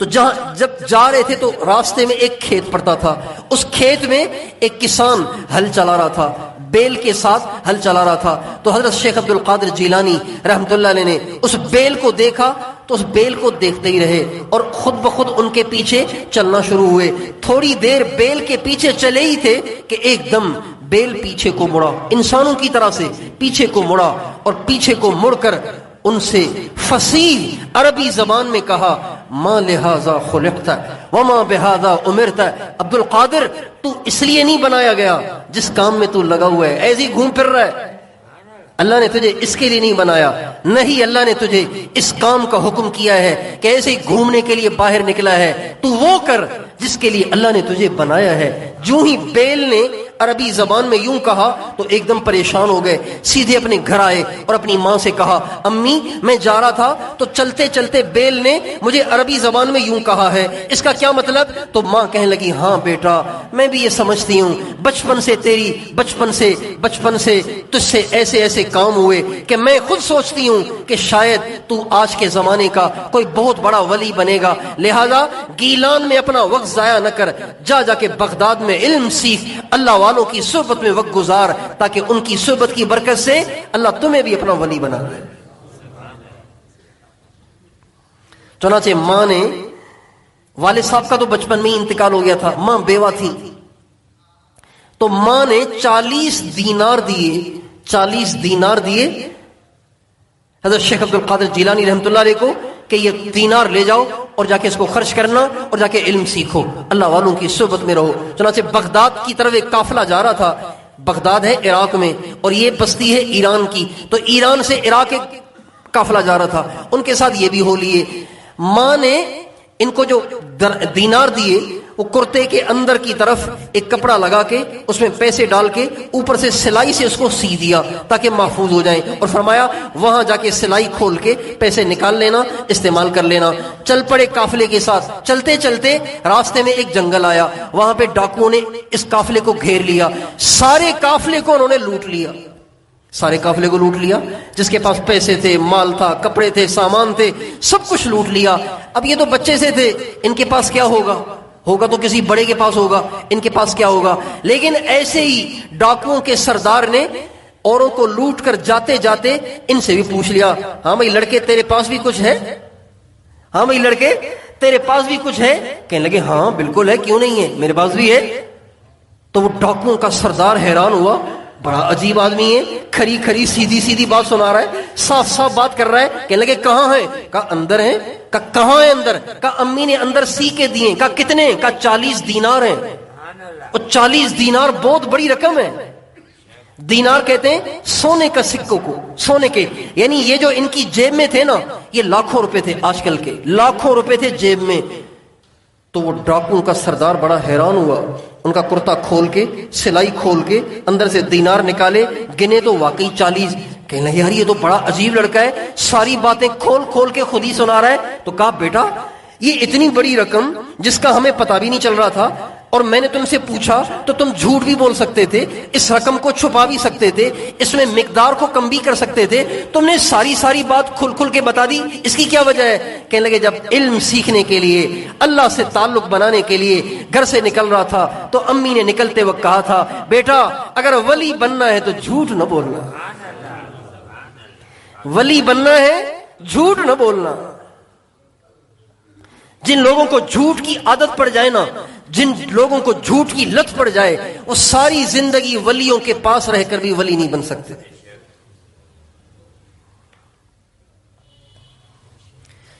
تو جب جا رہے تھے تو راستے میں ایک کھیت پڑتا تھا. اس کھیت میں ایک کسان ہل چلا رہا تھا, بیل کے ساتھ ہل چلا رہا تھا. تو حضرت شیخ عبد القادر جیلانی رحمت اللہ علیہ نے اس بیل کو دیکھا تو اس بیل کو دیکھتے ہی رہے اور خود بخود ان کے پیچھے چلنا شروع ہوئے. تھوڑی دیر بیل کے پیچھے چلے ہی تھے کہ ایک دم بیل پیچھے کو مڑا, انسانوں کی طرح سے پیچھے کو مڑا, اور پیچھے کو مڑ کر ان سے فصیح عربی زبان میں کہا ما لہذا خلقت وما بہذا امرت. عبد القادر تو اس لیے نہیں بنایا گیا جس کام میں تو لگا ہوا ہے, ایسے ہی گھوم پھر رہا ہے. اللہ نے تجھے اس کے لیے نہیں بنایا, نہیں اللہ نے تجھے اس کام کا حکم کیا ہے کہ ایسے ہی گھومنے کے لیے باہر نکلا ہے, تو وہ کر جس کے لیے اللہ نے تجھے بنایا ہے. جو ہی بیل نے عربی زبان میں یوں کہا تو ایک دم پریشان ہو گئے, سیدھے اپنے گھر آئے اور اپنی ماں سے کہا امی میں جا رہا تھا تو چلتے چلتے بیل نے مجھے عربی زبان میں یوں کہا ہے, اس کا کیا مطلب؟ تو ماں کہنے لگی ہاں بیٹا میں بھی یہ سمجھتی ہوں, بچپن سے تجھ سے ایسے کام ہوئے کہ میں خود سوچتی ہوں کہ شاید تو آج کے زمانے کا کوئی بہت بڑا ولی بنے گا, لہذا گیلان میں اپنا وقت ضائع نہ کر, جا کے بغداد میں علم سیکھ, اللہ والوں کی صحبت میں وقت گزار, تاکہ ان کی صحبت کی برکت سے اللہ تمہیں بھی اپنا ولی بنا دے. چنانچہ ماں نے, والد صاحب کا تو بچپن میں ہی انتقال ہو گیا تھا, ماں بیوہ تھی, تو ماں نے 40 دینار دیے حضرت شیخ عبد القادر جیلانی رحمت اللہ علیہ کو کہ یہ دینار لے جاؤ اور جا کے اس کو خرچ کرنا اور جا کے علم سیکھو, اللہ والوں کی صحبت میں رہو. چنانچہ بغداد کی طرف ایک قافلہ جا رہا تھا. بغداد ہے عراق میں اور یہ بستی ہے ایران کی, تو ایران سے عراق ایک قافلہ جا رہا تھا, ان کے ساتھ یہ بھی ہو لیے. ماں نے ان کو جو دینار دیے وہ کرتے کے اندر کی طرف ایک کپڑا لگا کے اس میں پیسے ڈال کے اوپر سے سلائی سے اس کو سی دیا تاکہ محفوظ ہو جائیں, اور فرمایا وہاں جا کے سلائی کھول کے پیسے نکال لینا, استعمال کر لینا. چل پڑے قافلے کے ساتھ. چلتے چلتے راستے میں ایک جنگل آیا, وہاں پہ ڈاکوؤں نے اس قافلے کو گھیر لیا, سارے قافلے کو انہوں نے لوٹ لیا, جس کے پاس پیسے تھے, مال تھا, کپڑے تھے, سامان تھے, سب کچھ لوٹ لیا. اب یہ تو بچے سے تھے, ان کے پاس کیا ہوگا؟ ہوگا تو کسی بڑے کے پاس ہوگا، ان کے پاس کیا ہوگا؟ لیکن ایسے ہی ڈاکوؤں کے سردار نے اوروں کو لوٹ کر جاتے جاتے ان سے بھی پوچھ لیا، ہاں بھائی لڑکے تیرے پاس بھی کچھ ہے؟ ہاں بھائی لڑکے تیرے پاس بھی کچھ ہے؟ کہنے لگے ہاں بالکل ہے، کیوں نہیں ہے، میرے پاس بھی ہے۔ تو وہ ڈاکوؤں کا سردار حیران ہوا، بڑا عجیب آدمی ہے، کھری کھری سیدھی سیدھی بات سنا رہا ہے، صاف صاف بات کر رہا ہے۔ کہنے لگے کہاں ہے؟ کہا اندر ہے۔ کہا کہاں ہے اندر؟ کہا امی نے اندر سی کے دیے۔ کہا کتنے؟ کہا 40 دینار ہیں۔ اور 40 دینار بہت بڑی رقم ہے۔ دینار کہتے ہیں سونے کا سکوں کو، سونے کے، یعنی یہ جو ان کی جیب میں تھے نا، یہ لاکھوں روپے تھے، آج کل کے لاکھوں روپے تھے جیب میں۔ تو وہ ڈاکو کا سردار بڑا حیران ہوا، ان کا کرتا کھول کے، سلائی کھول کے اندر سے دینار نکالے، گنے تو واقعی 40۔ کہنے لگے یار یہ تو بڑا عجیب لڑکا ہے، ساری باتیں کھول کھول کے خود ہی سنا رہا ہے۔ تو کہا بیٹا یہ اتنی بڑی رقم جس کا ہمیں پتہ بھی نہیں چل رہا تھا، اور میں نے تم سے پوچھا تو تم جھوٹ بھی بول سکتے تھے، اس رقم کو چھپا بھی سکتے تھے، اس میں مقدار کو کم بھی کر سکتے تھے، تم نے ساری بات کھل کھل کے بتا دی، اس کی کیا وجہ ہے؟ کہنے لگے جب علم سیکھنے کے لیے، اللہ سے تعلق بنانے کے لیے گھر سے نکل رہا تھا تو امی نے نکلتے وقت کہا تھا بیٹا اگر ولی بننا ہے تو جھوٹ نہ بولنا، ولی بننا ہے جھوٹ نہ بولنا۔ جن لوگوں کو جھوٹ کی عادت پڑ جائے نا، جن لوگوں کو جھوٹ کی لت پڑ جائے، وہ ساری زندگی ولیوں کے پاس رہ کر بھی ولی نہیں بن سکتے۔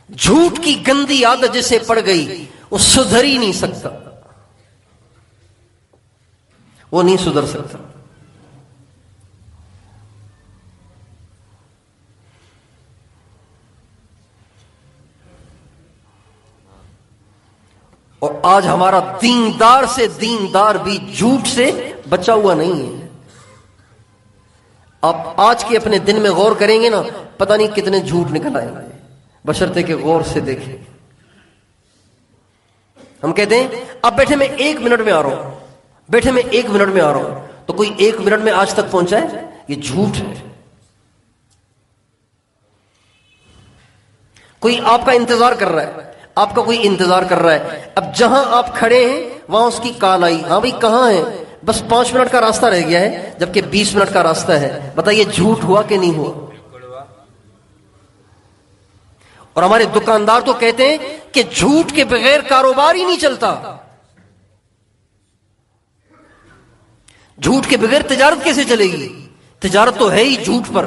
جھوٹ کی گندی عادت جسے پڑ گئی وہ سدھر ہی نہیں سکتا، وہ نہیں سدھر سکتا۔ اور آج ہمارا دیندار سے دیندار بھی جھوٹ سے بچا ہوا نہیں ہے۔ آپ آج کے اپنے دن میں غور کریں گے نا، پتہ نہیں کتنے جھوٹ نکل آئیں گے، بشرطے کہ غور سے دیکھیں۔ ہم کہتے ہیں اب بیٹھے میں 1 منٹ میں آ رہا ہوں، بیٹھے میں 1 منٹ میں آ رہا ہوں، تو کوئی 1 منٹ میں آج تک پہنچا ہے؟ یہ جھوٹ ہے۔ کوئی آپ کا انتظار کر رہا ہے، آپ کا کوئی انتظار کر رہا ہے، اب جہاں آپ کھڑے ہیں وہاں اس کی کال آئی، ہاں بھائی کہاں ہیں؟ بس 5 منٹ کا راستہ رہ گیا ہے، جبکہ 20 منٹ کا راستہ ہے۔ بتائیے جھوٹ ہوا کہ نہیں ہوا؟ اور ہمارے دکاندار تو کہتے ہیں کہ جھوٹ کے بغیر کاروبار ہی نہیں چلتا، جھوٹ کے بغیر تجارت کیسے چلے گی؟ تجارت تو ہے ہی جھوٹ پر۔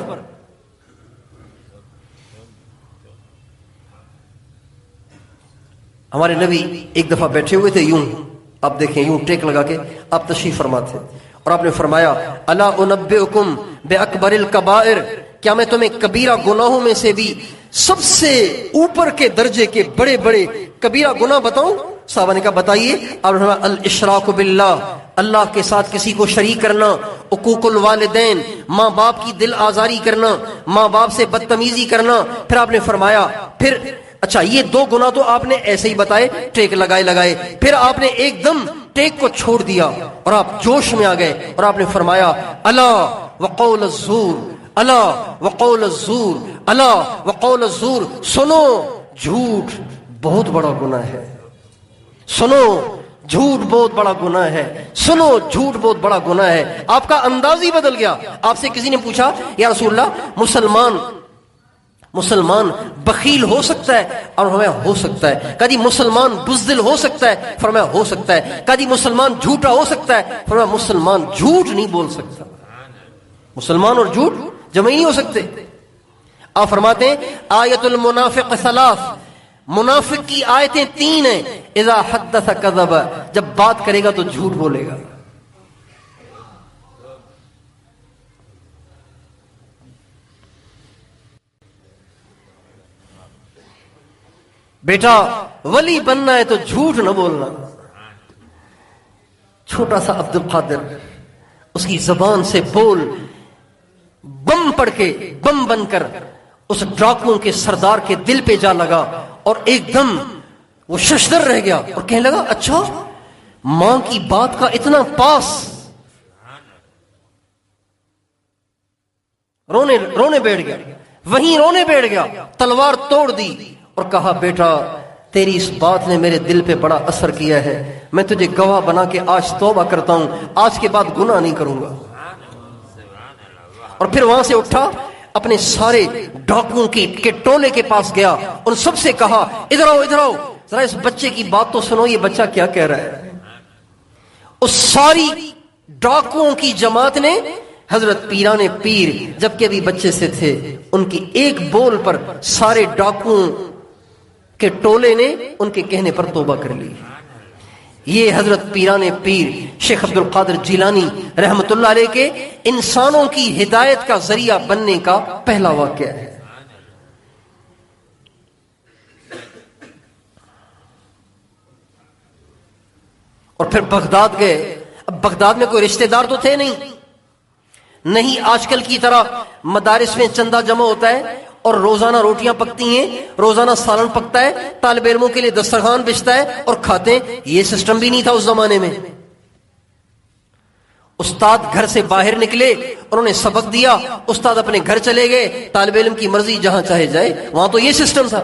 ہمارے نبی ایک دفعہ بیٹھے ہوئے تھے، یوں آپ دیکھیں، یوں ٹیک لگا کے آپ تشریف فرما تھے، اور آپ نے فرمایا الا انبئکم باکبر الکبائر، کیا میں تمہیں کبیرہ گناہوں میں سے بھی سب سے اوپر کے درجے کے بڑے بڑے کبیرہ گناہ بتاؤں؟ صحابہ نے کہا بتائیے۔ آپ نے فرمایا الاشراک باللہ، اللہ کے ساتھ کسی کو شریک کرنا، حقوق الوالدین، ماں باپ کی دل آزاری کرنا، ماں باپ سے بدتمیزی کرنا۔ پھر آپ نے فرمایا پھر اچھا یہ 2 گناہ تو آپ نے ایسے ہی بتائے، ٹیک لگائے، پھر آپ نے ایک دم ٹیک کو چھوڑ دیا اور آپ جوش میں آ گئے، اور آپ نے فرمایا الا وقول الزور، الا وقول الزور، الا وقول الزور، سنو جھوٹ بہت بڑا گناہ ہے، سنو جھوٹ بہت بڑا گناہ ہے، سنو جھوٹ بہت بڑا گناہ ہے۔ آپ کا انداز ہی بدل گیا۔ آپ سے کسی نے پوچھا یا رسول اللہ مسلمان بخیل ہو سکتا ہے؟ اور فرمایا ہو سکتا ہے۔ کہا جی مسلمان بزدل ہو سکتا ہے؟ فرمایا ہو سکتا ہے۔ کہا جی مسلمان جھوٹا ہو سکتا ہے؟ فرمایا مسلمان جھوٹ نہیں بول سکتا، مسلمان اور جھوٹ جمع ہی نہیں ہو سکتے۔ آپ فرماتے ہیں آیت المنافق 3، منافق کی آیتیں 3 ہیں، اذا حدث کذب، جب بات کرے گا تو جھوٹ بولے گا۔ بیٹا ولی بننا ہے تو جھوٹ نہ بولنا۔ چھوٹا سا عبد القادر، اس کی زبان سے بول بم پڑ کے، بم بن کر اس ڈاکوؤں کے سردار کے دل پہ جا لگا، اور ایک دم وہ ششدر رہ گیا اور کہنے لگا اچھا ماں کی بات کا اتنا پاس، رونے بیٹھ گیا، وہیں رونے بیٹھ گیا، تلوار توڑ دی اور کہا بیٹا تیری اس بات نے میرے دل پہ بڑا اثر کیا ہے، میں تجھے گواہ بنا کے آج توبہ کرتا ہوں، آج کے بعد گناہ نہیں کروں گا۔ اور پھر وہاں سے اٹھا، اپنے سارے ڈاکوؤں کے ٹولے کے پاس گیا، ان سب سے کہا ادھر آؤ ادھر آؤ، ذرا اس بچے کی بات تو سنو، یہ بچہ کیا کہہ رہا ہے۔ اس ساری ڈاکوؤں کی جماعت نے حضرت پیران پیر جب کہ ابھی بچے سے تھے، ان کی ایک بول پر سارے ڈاکوؤں کے ٹولے نے ان کے کہنے پر توبہ کر لی۔ یہ حضرت پیران پیر شیخ عبد القادر جیلانی رحمت اللہ علیہ کے انسانوں کی ہدایت کا ذریعہ بننے کا پہلا واقعہ ہے۔ اور پھر بغداد گئے۔ اب بغداد میں کوئی رشتہ دار تو تھے نہیں آج کل کی طرح مدارس میں چندہ جمع ہوتا ہے اور روزانہ روٹیاں پکتی ہیں، روزانہ سالن پکتا ہے، طالب علموں کے لیے دسترخوان بچتا ہے اور کھاتے ہیں۔ یہ سسٹم بھی نہیں تھا اس زمانے میں۔ استاد گھر سے باہر نکلے، انہوں نے سبق دیا، استاد اپنے گھر چلے گئے، طالب علم کی مرضی جہاں چاہے جائے، وہاں تو یہ سسٹم تھا۔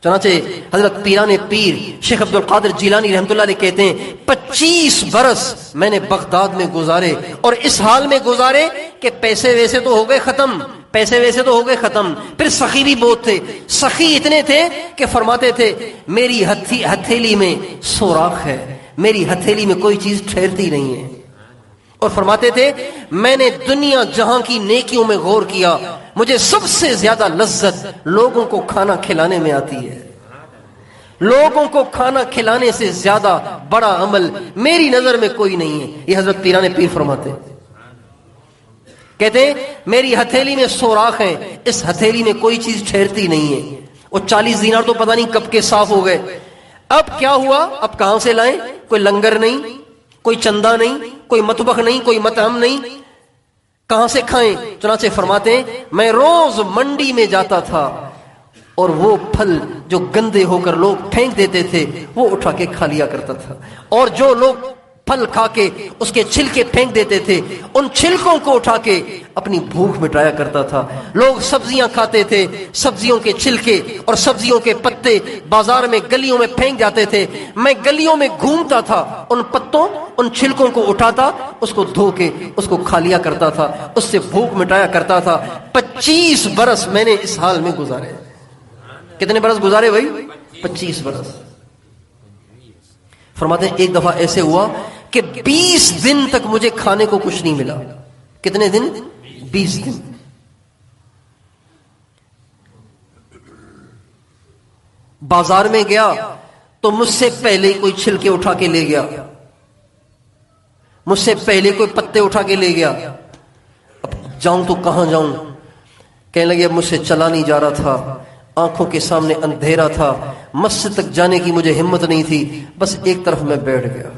چنانچہ حضرت پیران پیر شیخ عبد القادر جیلانی رحمۃ اللہ علیہ کہتے ہیں 25 برس میں نے بغداد میں گزارے، اور اس حال میں گزارے کہ پیسے ویسے تو ہو گئے ختم، پھر سخی بھی بہت تھے، سخی اتنے تھے کہ فرماتے تھے میری ہتھیلی میں سوراخ ہے، میری ہتھیلی میں کوئی چیز ٹھہرتی نہیں ہے۔ اور فرماتے تھے میں نے دنیا جہاں کی نیکیوں میں غور کیا، مجھے سب سے زیادہ لذت لوگوں کو کھانا کھلانے میں آتی ہے۔ لوگوں کو کھانا کھلانے سے زیادہ بڑا عمل میری نظر میں کوئی نہیں ہے۔ یہ حضرت پیران پیر فرماتے ہیں، کہتے ہیں میری ہتھیلی میں سوراخ ہیں، اس ہتھیلی میں کوئی چیز ٹھہرتی نہیں ہے۔ وہ 40 دینار تو پتہ نہیں کب کے صاف ہو گئے۔ اب کیا ہوا؟ اب کہاں سے لائیں؟ کوئی لنگر نہیں، کوئی چندہ نہیں، کوئی مطبخ نہیں، کوئی مطعم نہیں، کہاں سے کھائیں؟ چنانچہ فرماتے ہیں میں روز منڈی میں جاتا تھا اور وہ پھل جو گندے ہو کر لوگ پھینک دیتے تھے وہ اٹھا کے کھا لیا کرتا تھا، اور جو لوگ پھل کھا کے اس کے چھلکے پھینک دیتے تھے ان چھلکوں کو اٹھا کے اپنی بھوک مٹایا کرتا تھا۔ لوگ سبزیاں کھاتے تھے، سبزیوں کے چھلکے اور سبزیوں کے پتے بازار میں گلیوں میں پھینک جاتے تھے، میں گلیوں میں گھومتا تھا، ان پتوں ان چھلکوں کو اٹھاتا، اس کو دھو کے اس کو کھا لیا کرتا تھا، اس سے بھوک مٹایا کرتا تھا۔ 25 برس میں نے اس حال میں گزارے۔ کتنے برس گزارے بھائی؟ 25 برس۔ فرماتے ہیں ایک دفعہ ایسے ہوا کہ 20 دن تک مجھے کھانے کو کچھ نہیں ملا۔ کتنے دن؟ 20 دن۔ بازار میں گیا تو مجھ سے پہلے کوئی چھلکے اٹھا کے لے گیا، مجھ سے پہلے کوئی پتے اٹھا کے لے گیا۔ اب جاؤں تو کہاں جاؤں؟ کہنے لگے اب مجھ سے چلا نہیں جا رہا تھا، آنکھوں کے سامنے اندھیرا تھا، مسجد تک جانے کی مجھے ہمت نہیں تھی، بس ایک طرف میں بیٹھ گیا۔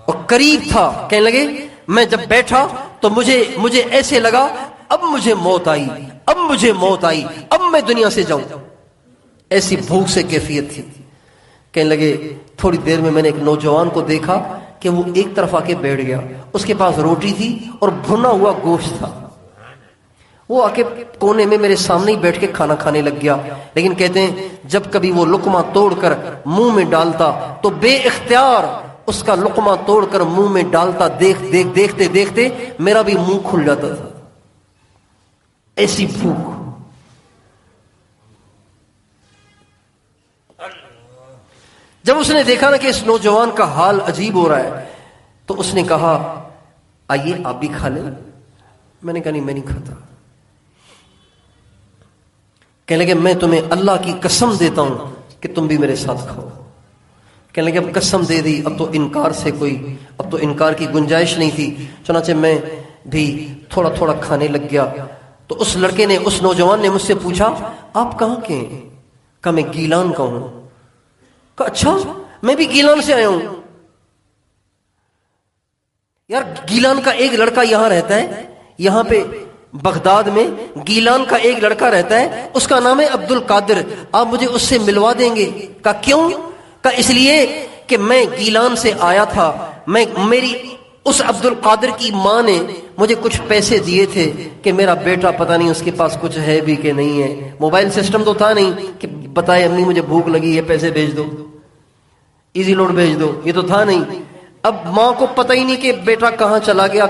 اور قریب تھا، کہنے لگے میں جب بیٹھا تو مجھے ایسے لگا اب مجھے موت آئی، اب میں دنیا سے جاؤں، ایسی بھوک سے کیفیت تھی۔ کہنے لگے تھوڑی دیر میں نے ایک نوجوان کو دیکھا کہ وہ ایک طرف آ کے بیٹھ گیا، اس کے پاس روٹی تھی اور بھنا ہوا گوشت تھا، وہ آ کے کونے میں میرے سامنے ہی بیٹھ کے کھانا کھانے لگ گیا۔ لیکن کہتے ہیں جب کبھی وہ لقمہ توڑ کر منہ میں ڈالتا تو بے اختیار اس کا لقمہ توڑ کر منہ میں ڈالتا، دیکھتے دیکھتے میرا بھی منہ کھل جاتا تھا، ایسی بھوک۔ جب اس نے دیکھا نا کہ اس نوجوان کا حال عجیب ہو رہا ہے تو اس نے کہا آئیے آپ بھی کھا لیں۔ میں نے کہا نہیں میں نہیں کھاتا۔ کہنے لگے میں تمہیں اللہ کی قسم دیتا ہوں کہ تم بھی میرے ساتھ کھاؤ۔ کہنے لگے اب قسم دے دی، اب تو انکار کی گنجائش نہیں تھی۔ چنانچہ میں بھی تھوڑا تھوڑا کھانے لگ گیا۔ تو اس لڑکے نے، اس نوجوان نے مجھ سے پوچھا آپ کہاں کے ہیں؟ کہا میں گیلان کا ہوں۔ کہا اچھا میں بھی گیلان سے آیا ہوں۔ یار گیلان کا ایک لڑکا یہاں رہتا ہے، یہاں پہ بغداد میں گیلان کا ایک لڑکا رہتا ہے، اس کا نام ہے عبد القادر، آپ مجھے اس سے ملوا دیں گے؟ کہا کیوں؟ کہا اس لیے کہ میں گیلان سے آیا تھا، میری اس عبد القادر کی ماں نے مجھے کچھ پیسے دیے تھے کہ میرا بیٹا پتہ نہیں اس کے پاس کچھ ہے بھی کہ نہیں ہے. موبائل سسٹم تو تھا نہیں کہ بتائے امی مجھے بھوک لگی ہے پیسے بھیج دو, ایزی لوڈ بھیج دو, یہ تو تھا نہیں. اب ماں کو پتہ ہی نہیں کہ بیٹا کہاں چلا گیا,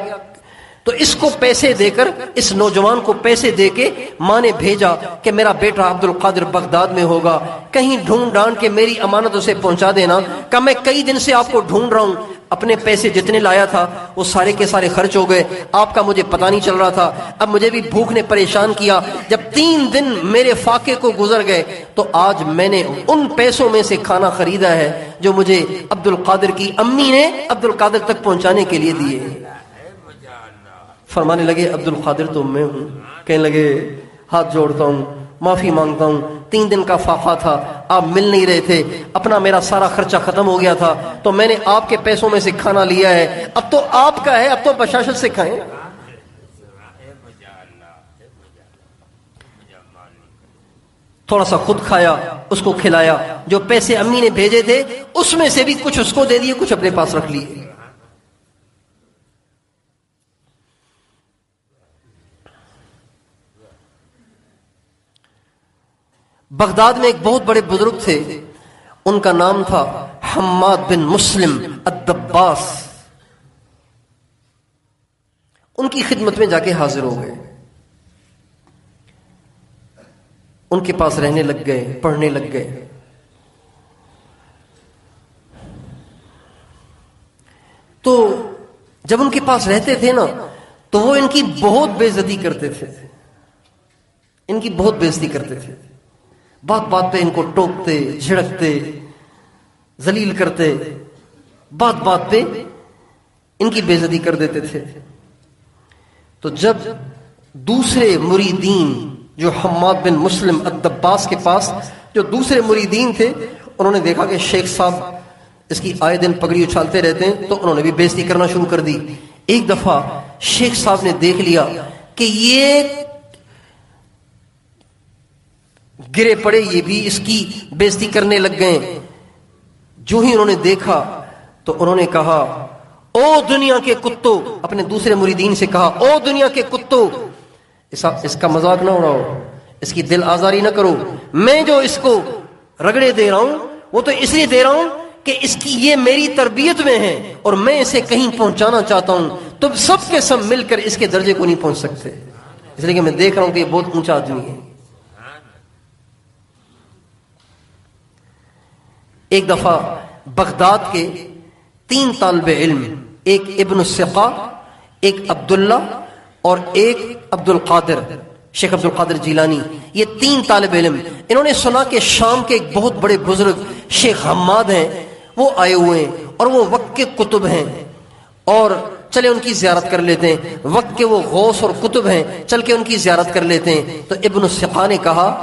تو اس کو پیسے دے کر, اس نوجوان کو پیسے دے کے ماں نے بھیجا کہ میرا بیٹا عبد القادر بغداد میں ہوگا, کہیں ڈھونڈ ڈانڈ کے میری امانت اسے پہنچا دینا. کہ میں کئی دن سے آپ کو ڈھونڈ رہا ہوں, اپنے پیسے جتنے لایا تھا وہ سارے کے سارے خرچ ہو گئے, آپ کا مجھے پتہ نہیں چل رہا تھا. اب مجھے بھی بھوک نے پریشان کیا, جب 3 دن میرے فاقے کو گزر گئے تو آج میں نے ان پیسوں میں سے کھانا خریدا ہے جو مجھے عبد القادر کی امی نے عبد القادر تک پہنچانے کے لیے دیے. فرمانے لگے عبد القادر تو میں ہوں. کہنے لگے ہاتھ جوڑتا ہوں, معافی مانگتا ہوں, 3 دن کا فاقہ تھا, آپ مل نہیں رہے تھے, اپنا میرا سارا خرچہ ختم ہو گیا تھا, تو میں نے آپ کے پیسوں میں سے کھانا لیا ہے, اب تو آپ کا ہے, اب تو بشاشت سے کھائیں. تھوڑا سا خود کھایا, اس کو کھلایا, جو پیسے امی نے بھیجے تھے اس میں سے بھی کچھ اس کو دے دیے, کچھ اپنے پاس رکھ لیے. بغداد میں ایک بہت بڑے بزرگ تھے, ان کا نام تھا حماد بن مسلم الدباس. ان کی خدمت میں جا کے حاضر ہو گئے, ان کے پاس رہنے لگ گئے, پڑھنے لگ گئے. تو جب ان کے پاس رہتے تھے نا تو وہ ان کی بہت بے عزتی کرتے تھے, ان کی بہت بے عزتی کرتے تھے. بات بات پہ ان کو ٹوکتے, جھڑکتے, ذلیل کرتے, بات بات پہ ان کی بے عزتی کر دیتے تھے. تو جب دوسرے مریدین جو حماد بن مسلم الدباس کے پاس جو دوسرے مریدین تھے, انہوں نے دیکھا کہ شیخ صاحب اس کی آئے دن پگڑی اچھالتے رہتے ہیں, تو انہوں نے بھی بے عزتی کرنا شروع کر دی. ایک دفعہ شیخ صاحب نے دیکھ لیا کہ یہ گرے پڑے, یہ بھی اس کی بے عزتی کرنے لگ گئے. جو ہی انہوں نے دیکھا تو انہوں نے کہا او دنیا کے کتو, اپنے دوسرے مریدین سے کہا او دنیا کے کتو, اس کا مذاق نہ اڑاؤ, اس کی دل آزاری نہ کرو. میں جو اس کو رگڑے دے رہا ہوں وہ تو اس لیے دے رہا ہوں کہ اس کی یہ میری تربیت میں ہے اور میں اسے کہیں پہنچانا چاہتا ہوں. تم سب کے سب مل کر اس کے درجے کو نہیں پہنچ سکتے, اس لیے کہ میں دیکھ رہا ہوں کہ یہ بہت اونچا آدمی ہے. ایک دفعہ بغداد کے 3 طالب علم, ایک ابن السقا, ایک عبداللہ اور ایک عبد القادر, شیخ عبد القادر جیلانی, یہ 3 طالب علم, انہوں نے سنا کہ شام کے ایک بہت بڑے بزرگ شیخ حماد ہیں, وہ آئے ہوئے ہیں اور وہ وقت کے کتب ہیں, اور چلے ان کی زیارت کر لیتے ہیں. وقت کے وہ غوث اور کتب ہیں, چل کے ان کی زیارت کر لیتے ہیں. تو ابن السقا نے کہا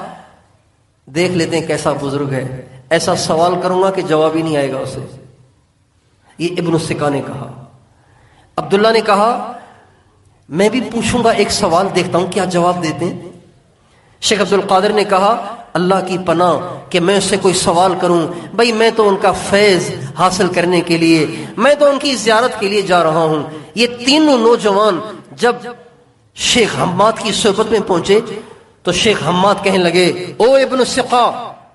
دیکھ لیتے ہیں کیسا بزرگ ہے, ایسا سوال کروں گا کہ جواب ہی نہیں آئے گا اسے. یہ ابن السقا نے کہا. عبداللہ نے کہا میں بھی پوچھوں گا ایک سوال, دیکھتا ہوں کیا جواب دیتے ہیں. شیخ عبد القادر نے کہا اللہ کی پناہ کہ میں اس سے کوئی سوال کروں, بھائی میں تو ان کا فیض حاصل کرنے کے لیے, میں تو ان کی زیارت کے لیے جا رہا ہوں. یہ تینوں نوجوان جب شیخ حماد کی صحبت میں پہنچے تو شیخ حماد کہنے لگے او ابن السقا,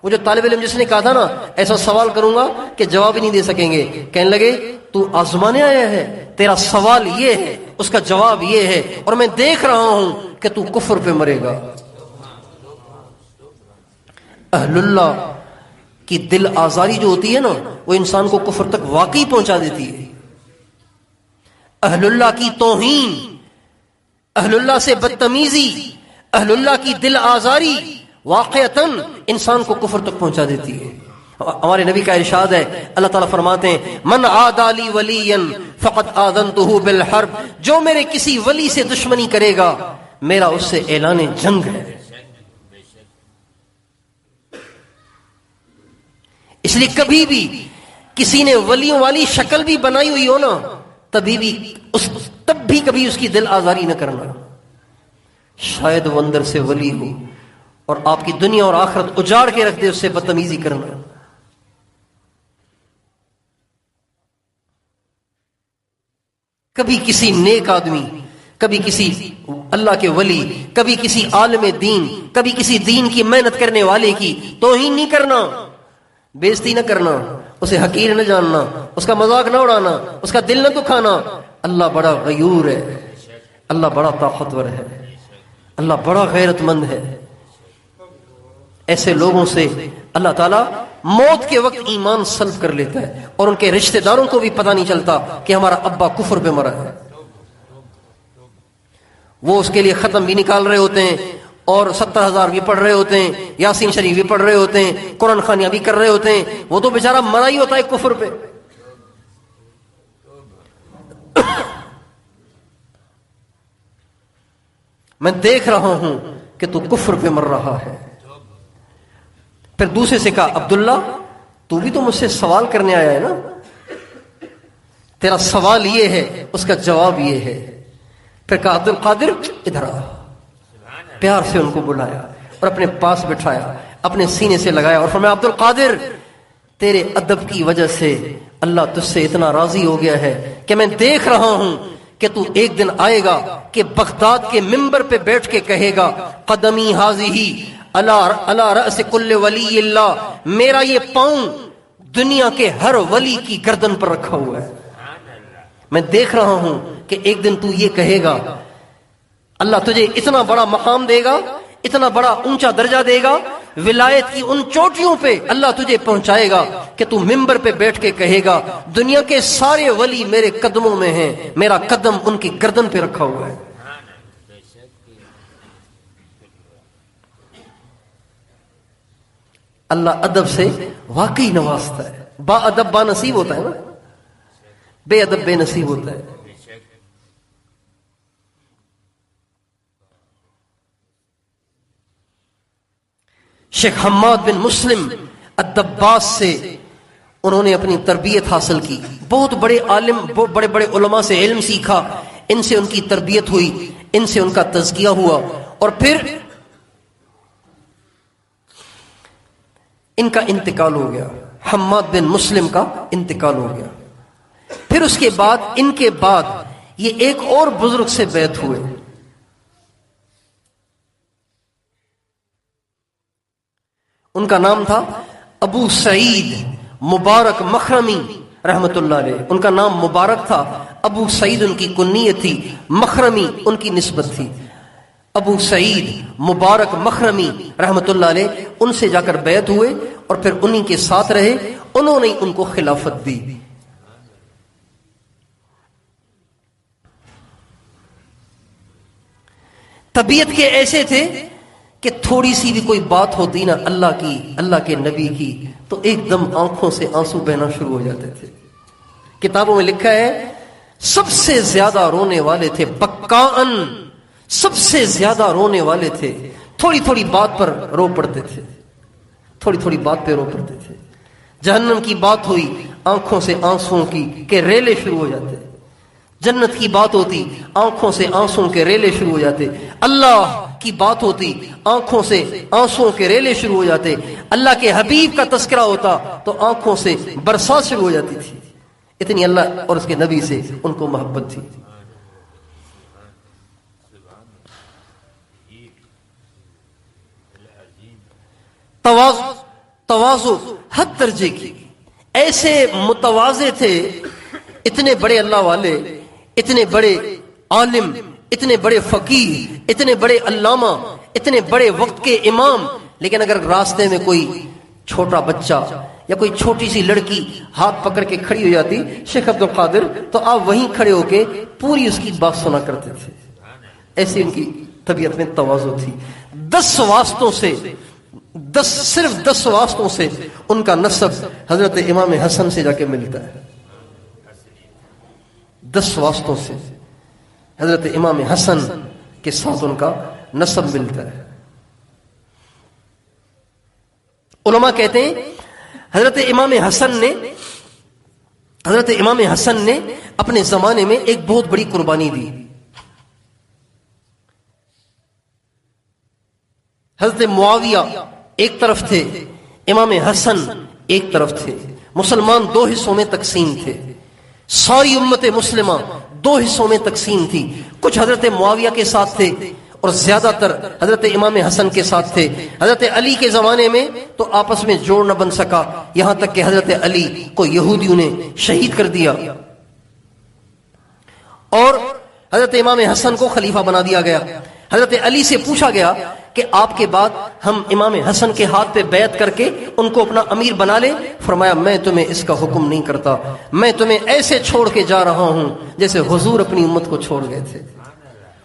وہ جو طالب علم جس نے کہا تھا نا ایسا سوال کروں گا کہ جواب ہی نہیں دے سکیں گے, کہنے لگے تو آزمانے آیا ہے, تیرا سوال یہ ہے, اس کا جواب یہ ہے, اور میں دیکھ رہا ہوں کہ تو کفر پہ مرے گا. اہل اللہ کی دل آزاری جو ہوتی ہے نا وہ انسان کو کفر تک واقعی پہنچا دیتی ہے. اہل اللہ کی توہین, اہل اللہ سے بدتمیزی, اہل اللہ کی دل آزاری واقعتاً انسان کو کفر تک پہنچا دیتی ہے. ہمارے نبی کا ارشاد ہے, اللہ تعالیٰ فرماتے ہیں من عادی لی ولیا فقد آذنتہ بالحرب, جو میرے کسی ولی سے دشمنی کرے گا میرا اس سے اعلان جنگ ہے. اس لیے کبھی بھی کسی نے ولیوں والی شکل بھی بنائی ہوئی ہو نا تب بھی کبھی اس کی دل آزاری نہ کرنا. شاید وہ اندر سے ولی ہو اور آپ کی دنیا اور آخرت اجاڑ کے رکھ دے, اس سے بدتمیزی کرنا. کبھی کسی نیک آدمی، کبھی کسی اللہ کے ولی، کبھی کسی عالم دین، کبھی کسی دین کی محنت کرنے والے کی توہین نہیں کرنا، بےزتی نہ کرنا، اسے حقیر نہ جاننا، اس کا مذاق نہ اڑانا، اس کا دل نہ دکھانا۔ اللہ بڑا غیور ہے، اللہ بڑا طاقتور ہے، اللہ بڑا غیرت مند ہے۔ ایسے لوگوں سے اللہ تعالیٰ موت کے وقت ایمان سلب کر لیتا ہے، اور ان کے رشتہ داروں کو بھی پتہ نہیں چلتا کہ ہمارا ابا کفر پہ مرا ہے۔ وہ اس کے لیے ختم بھی نکال رہے ہوتے ہیں، اور 70,000 بھی پڑھ رہے ہوتے ہیں، یاسین شریف بھی پڑھ رہے ہوتے ہیں، قرآن خوانیاں بھی کر رہے ہوتے ہیں، وہ تو بیچارہ مرا ہی ہوتا ہے کفر پہ۔ میں دیکھ رہا ہوں کہ تو کفر پہ مر رہا ہے۔ پھر دوسرے سے کہا عبداللہ تو بھی تو مجھ سے سوال کرنے آیا ہے نا، تیرا سوال یہ ہے، اس کا جواب یہ ہے۔ پھر کہا عبد القادر ادھر آ، پیار سے ان کو بلایا اور اپنے پاس بٹھایا، اپنے سینے سے لگایا اور فرمایا عبد القادر تیرے ادب کی وجہ سے اللہ تجھ سے اتنا راضی ہو گیا ہے کہ میں دیکھ رہا ہوں کہ تو ایک دن آئے گا کہ بغداد کے منبر پہ بیٹھ کے کہے گا قدمی حاضی علی رأس کل ولی اللہ، میرا یہ پاؤں دنیا کے ہر ولی کی گردن پر رکھا ہوا ہے۔ میں دیکھ رہا ہوں کہ ایک دن تو یہ کہے گا، اللہ تجھے اتنا بڑا مقام دے گا، اتنا بڑا اونچا درجہ دے گا، ولایت کی ان چوٹیوں پہ اللہ تجھے پہنچائے گا کہ تو منبر پہ بیٹھ کے کہے گا دنیا کے سارے ولی میرے قدموں میں ہیں، میرا قدم ان کی گردن پہ رکھا ہوا ہے۔ اللہ ادب سے واقعی نوازتا ہے۔ با ادب با نصیب ہوتا ہے نا، بے ادب بے نصیب ہوتا ہے۔ شیخ حماد بن مسلم الدباس سے انہوں نے اپنی تربیت حاصل کی، بہت بڑے عالم، بڑے بڑے علماء سے علم سیکھا، ان سے ان کی تربیت ہوئی، ان سے ان کا تزکیہ ہوا، اور پھر ان کا انتقال ہو گیا، حماد بن مسلم کا انتقال ہو گیا۔ پھر اس کے بعد ان کے بعد یہ ایک اور بزرگ سے بیعت ہوئے، ان کا نام تھا ابو سعید مبارک مخرمی رحمت اللہ علیہ۔ ان کا نام مبارک تھا، ابو سعید ان کی کنیت تھی، مخرمی ان کی نسبت تھی۔ ابو سعید مبارک مخرمی رحمت اللہ علیہ ان سے جا کر بیعت ہوئے اور پھر انہی کے ساتھ رہے، انہوں نے ان کو خلافت دی۔ طبیعت کے ایسے تھے کہ تھوڑی سی بھی کوئی بات ہوتی نا اللہ کی، اللہ کے نبی کی، تو ایک دم آنکھوں سے آنسو بہنا شروع ہو جاتے تھے۔ کتابوں میں لکھا ہے سب سے زیادہ رونے والے تھے بکاءن، سب سے زیادہ رونے والے تھے، تھوڑی تھوڑی بات پر رو پڑتے تھے، تھوڑی تھوڑی بات پہ رو پڑتے تھے۔ جہنم کی بات ہوئی آنکھوں سے آنسوں کی کہ ریلے شروع ہو جاتے، جنت کی بات ہوتی آنکھوں سے آنسوں کے ریلے شروع ہو جاتے، اللہ کی بات ہوتی آنکھوں سے آنسوں کے ریلے شروع ہو جاتے، اللہ کے حبیب کا تذکرہ ہوتا تو آنکھوں سے برسات شروع ہو جاتی تھی، اتنی اللہ اور اس کے نبی سے ان کو محبت تھی۔ تواضع حد درجے کی، ایسے متواضع تھے، اتنے بڑے اللہ والے، اتنے بڑے عالم، اتنے بڑے فقیہ، اتنے بڑے علامہ، اتنے بڑے وقت کے امام، لیکن اگر راستے میں کوئی چھوٹا بچہ یا کوئی چھوٹی سی لڑکی ہاتھ پکڑ کے کھڑی ہو جاتی شیخ عبد القادر، تو آپ وہیں کھڑے ہو کے پوری اس کی بات سنا کرتے تھے۔ ایسی ان کی طبیعت میں تواضع تھی۔ 10 واسطوں سے، صرف 10 واسطوں سے ان کا نسب حضرت امام حسن سے جا کے ملتا ہے۔ 10 واسطوں سے حضرت امام حسن کے ساتھ ان کا نسب ملتا ہے۔ علماء کہتے ہیں حضرت امام حسن نے اپنے زمانے میں ایک بہت بڑی قربانی دی۔ حضرت معاویہ ایک طرف تھے، امام حسن ایک طرف تھے، مسلمان 2 حصوں میں تقسیم تھے۔ ساری امت مسلمہ دو حصوں میں تقسیم تھی. کچھ حضرت معاویہ کے ساتھ تھے اور زیادہ تر حضرت امام حسن کے ساتھ تھے. حضرت علی کے زمانے میں تو آپس میں جوڑ نہ بن سکا، یہاں تک کہ حضرت علی کو یہودیوں نے شہید کر دیا اور حضرت امام حسن کو خلیفہ بنا دیا گیا. حضرت علی سے پوچھا گیا کہ آپ کے بعد ہم امام حسن کے ہاتھ پہ بیعت کر کے ان کو اپنا امیر بنا لیں. فرمایا میں تمہیں اس کا حکم نہیں کرتا، میں تمہیں ایسے چھوڑ کے جا رہا ہوں جیسے حضور اپنی امت کو چھوڑ گئے تھے.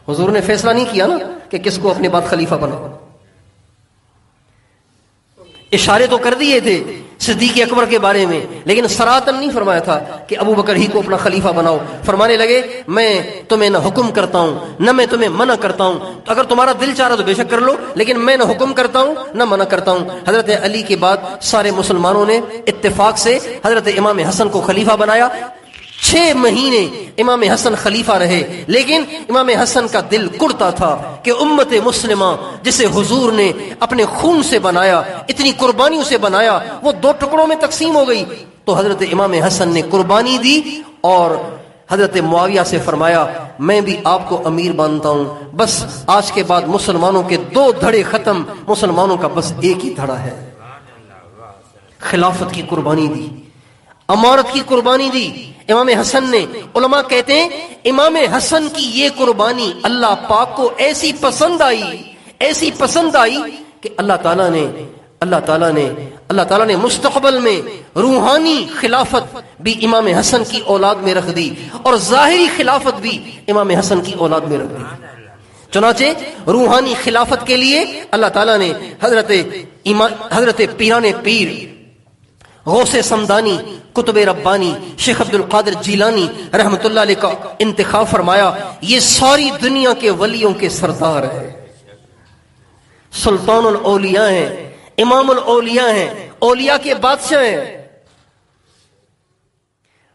حضور نے فیصلہ نہیں کیا نا کہ کس کو اپنے بعد خلیفہ بناؤ، اشارے تو کر دیے تھے صدیق اکبر کے بارے میں، لیکن سراحتاً نہیں فرمایا تھا کہ ابو بکر ہی کو اپنا خلیفہ بناؤ. فرمانے لگے میں تمہیں نہ حکم کرتا ہوں نہ میں تمہیں منع کرتا ہوں، اگر تمہارا دل چاہ رہا تو بے شک کر لو، لیکن میں نہ حکم کرتا ہوں نہ منع کرتا ہوں. حضرت علی کے بعد سارے مسلمانوں نے اتفاق سے حضرت امام حسن کو خلیفہ بنایا. 6 مہینے امام حسن خلیفہ رہے، لیکن امام حسن کا دل کڑتا تھا کہ امت مسلمہ جسے حضور نے اپنے خون سے بنایا، اتنی قربانیوں سے بنایا، وہ 2 ٹکڑوں میں تقسیم ہو گئی. تو حضرت امام حسن نے قربانی دی اور حضرت معاویہ سے فرمایا میں بھی آپ کو امیر مانتا ہوں، بس آج کے بعد مسلمانوں کے 2 دھڑے ختم، مسلمانوں کا بس ایک ہی دھڑا ہے. خلافت کی قربانی دی، امارت کی قربانی دی امام حسن نے. علماء کہتے ہیں امام حسن کی یہ قربانی اللہ پاک کو ایسی پسند آئی کہ اللہ تعالیٰ نے مستقبل میں روحانی خلافت بھی امام حسن کی اولاد میں رکھ دی اور ظاہری خلافت بھی امام حسن کی اولاد میں رکھ دی. چنانچہ روحانی خلافت کے لیے اللہ تعالیٰ نے حضرت پیران پیر، غوث سمدانی، قطب ربانی، شیخ عبد القادر جیلانی رحمت اللہ علیہ کا انتخاب فرمایا. یہ ساری دنیا کے ولیوں کے سردار ہیں، سلطان الاولیاء ہیں، امام الاولیاء ہیں، اولیاء کے بادشاہ ہیں.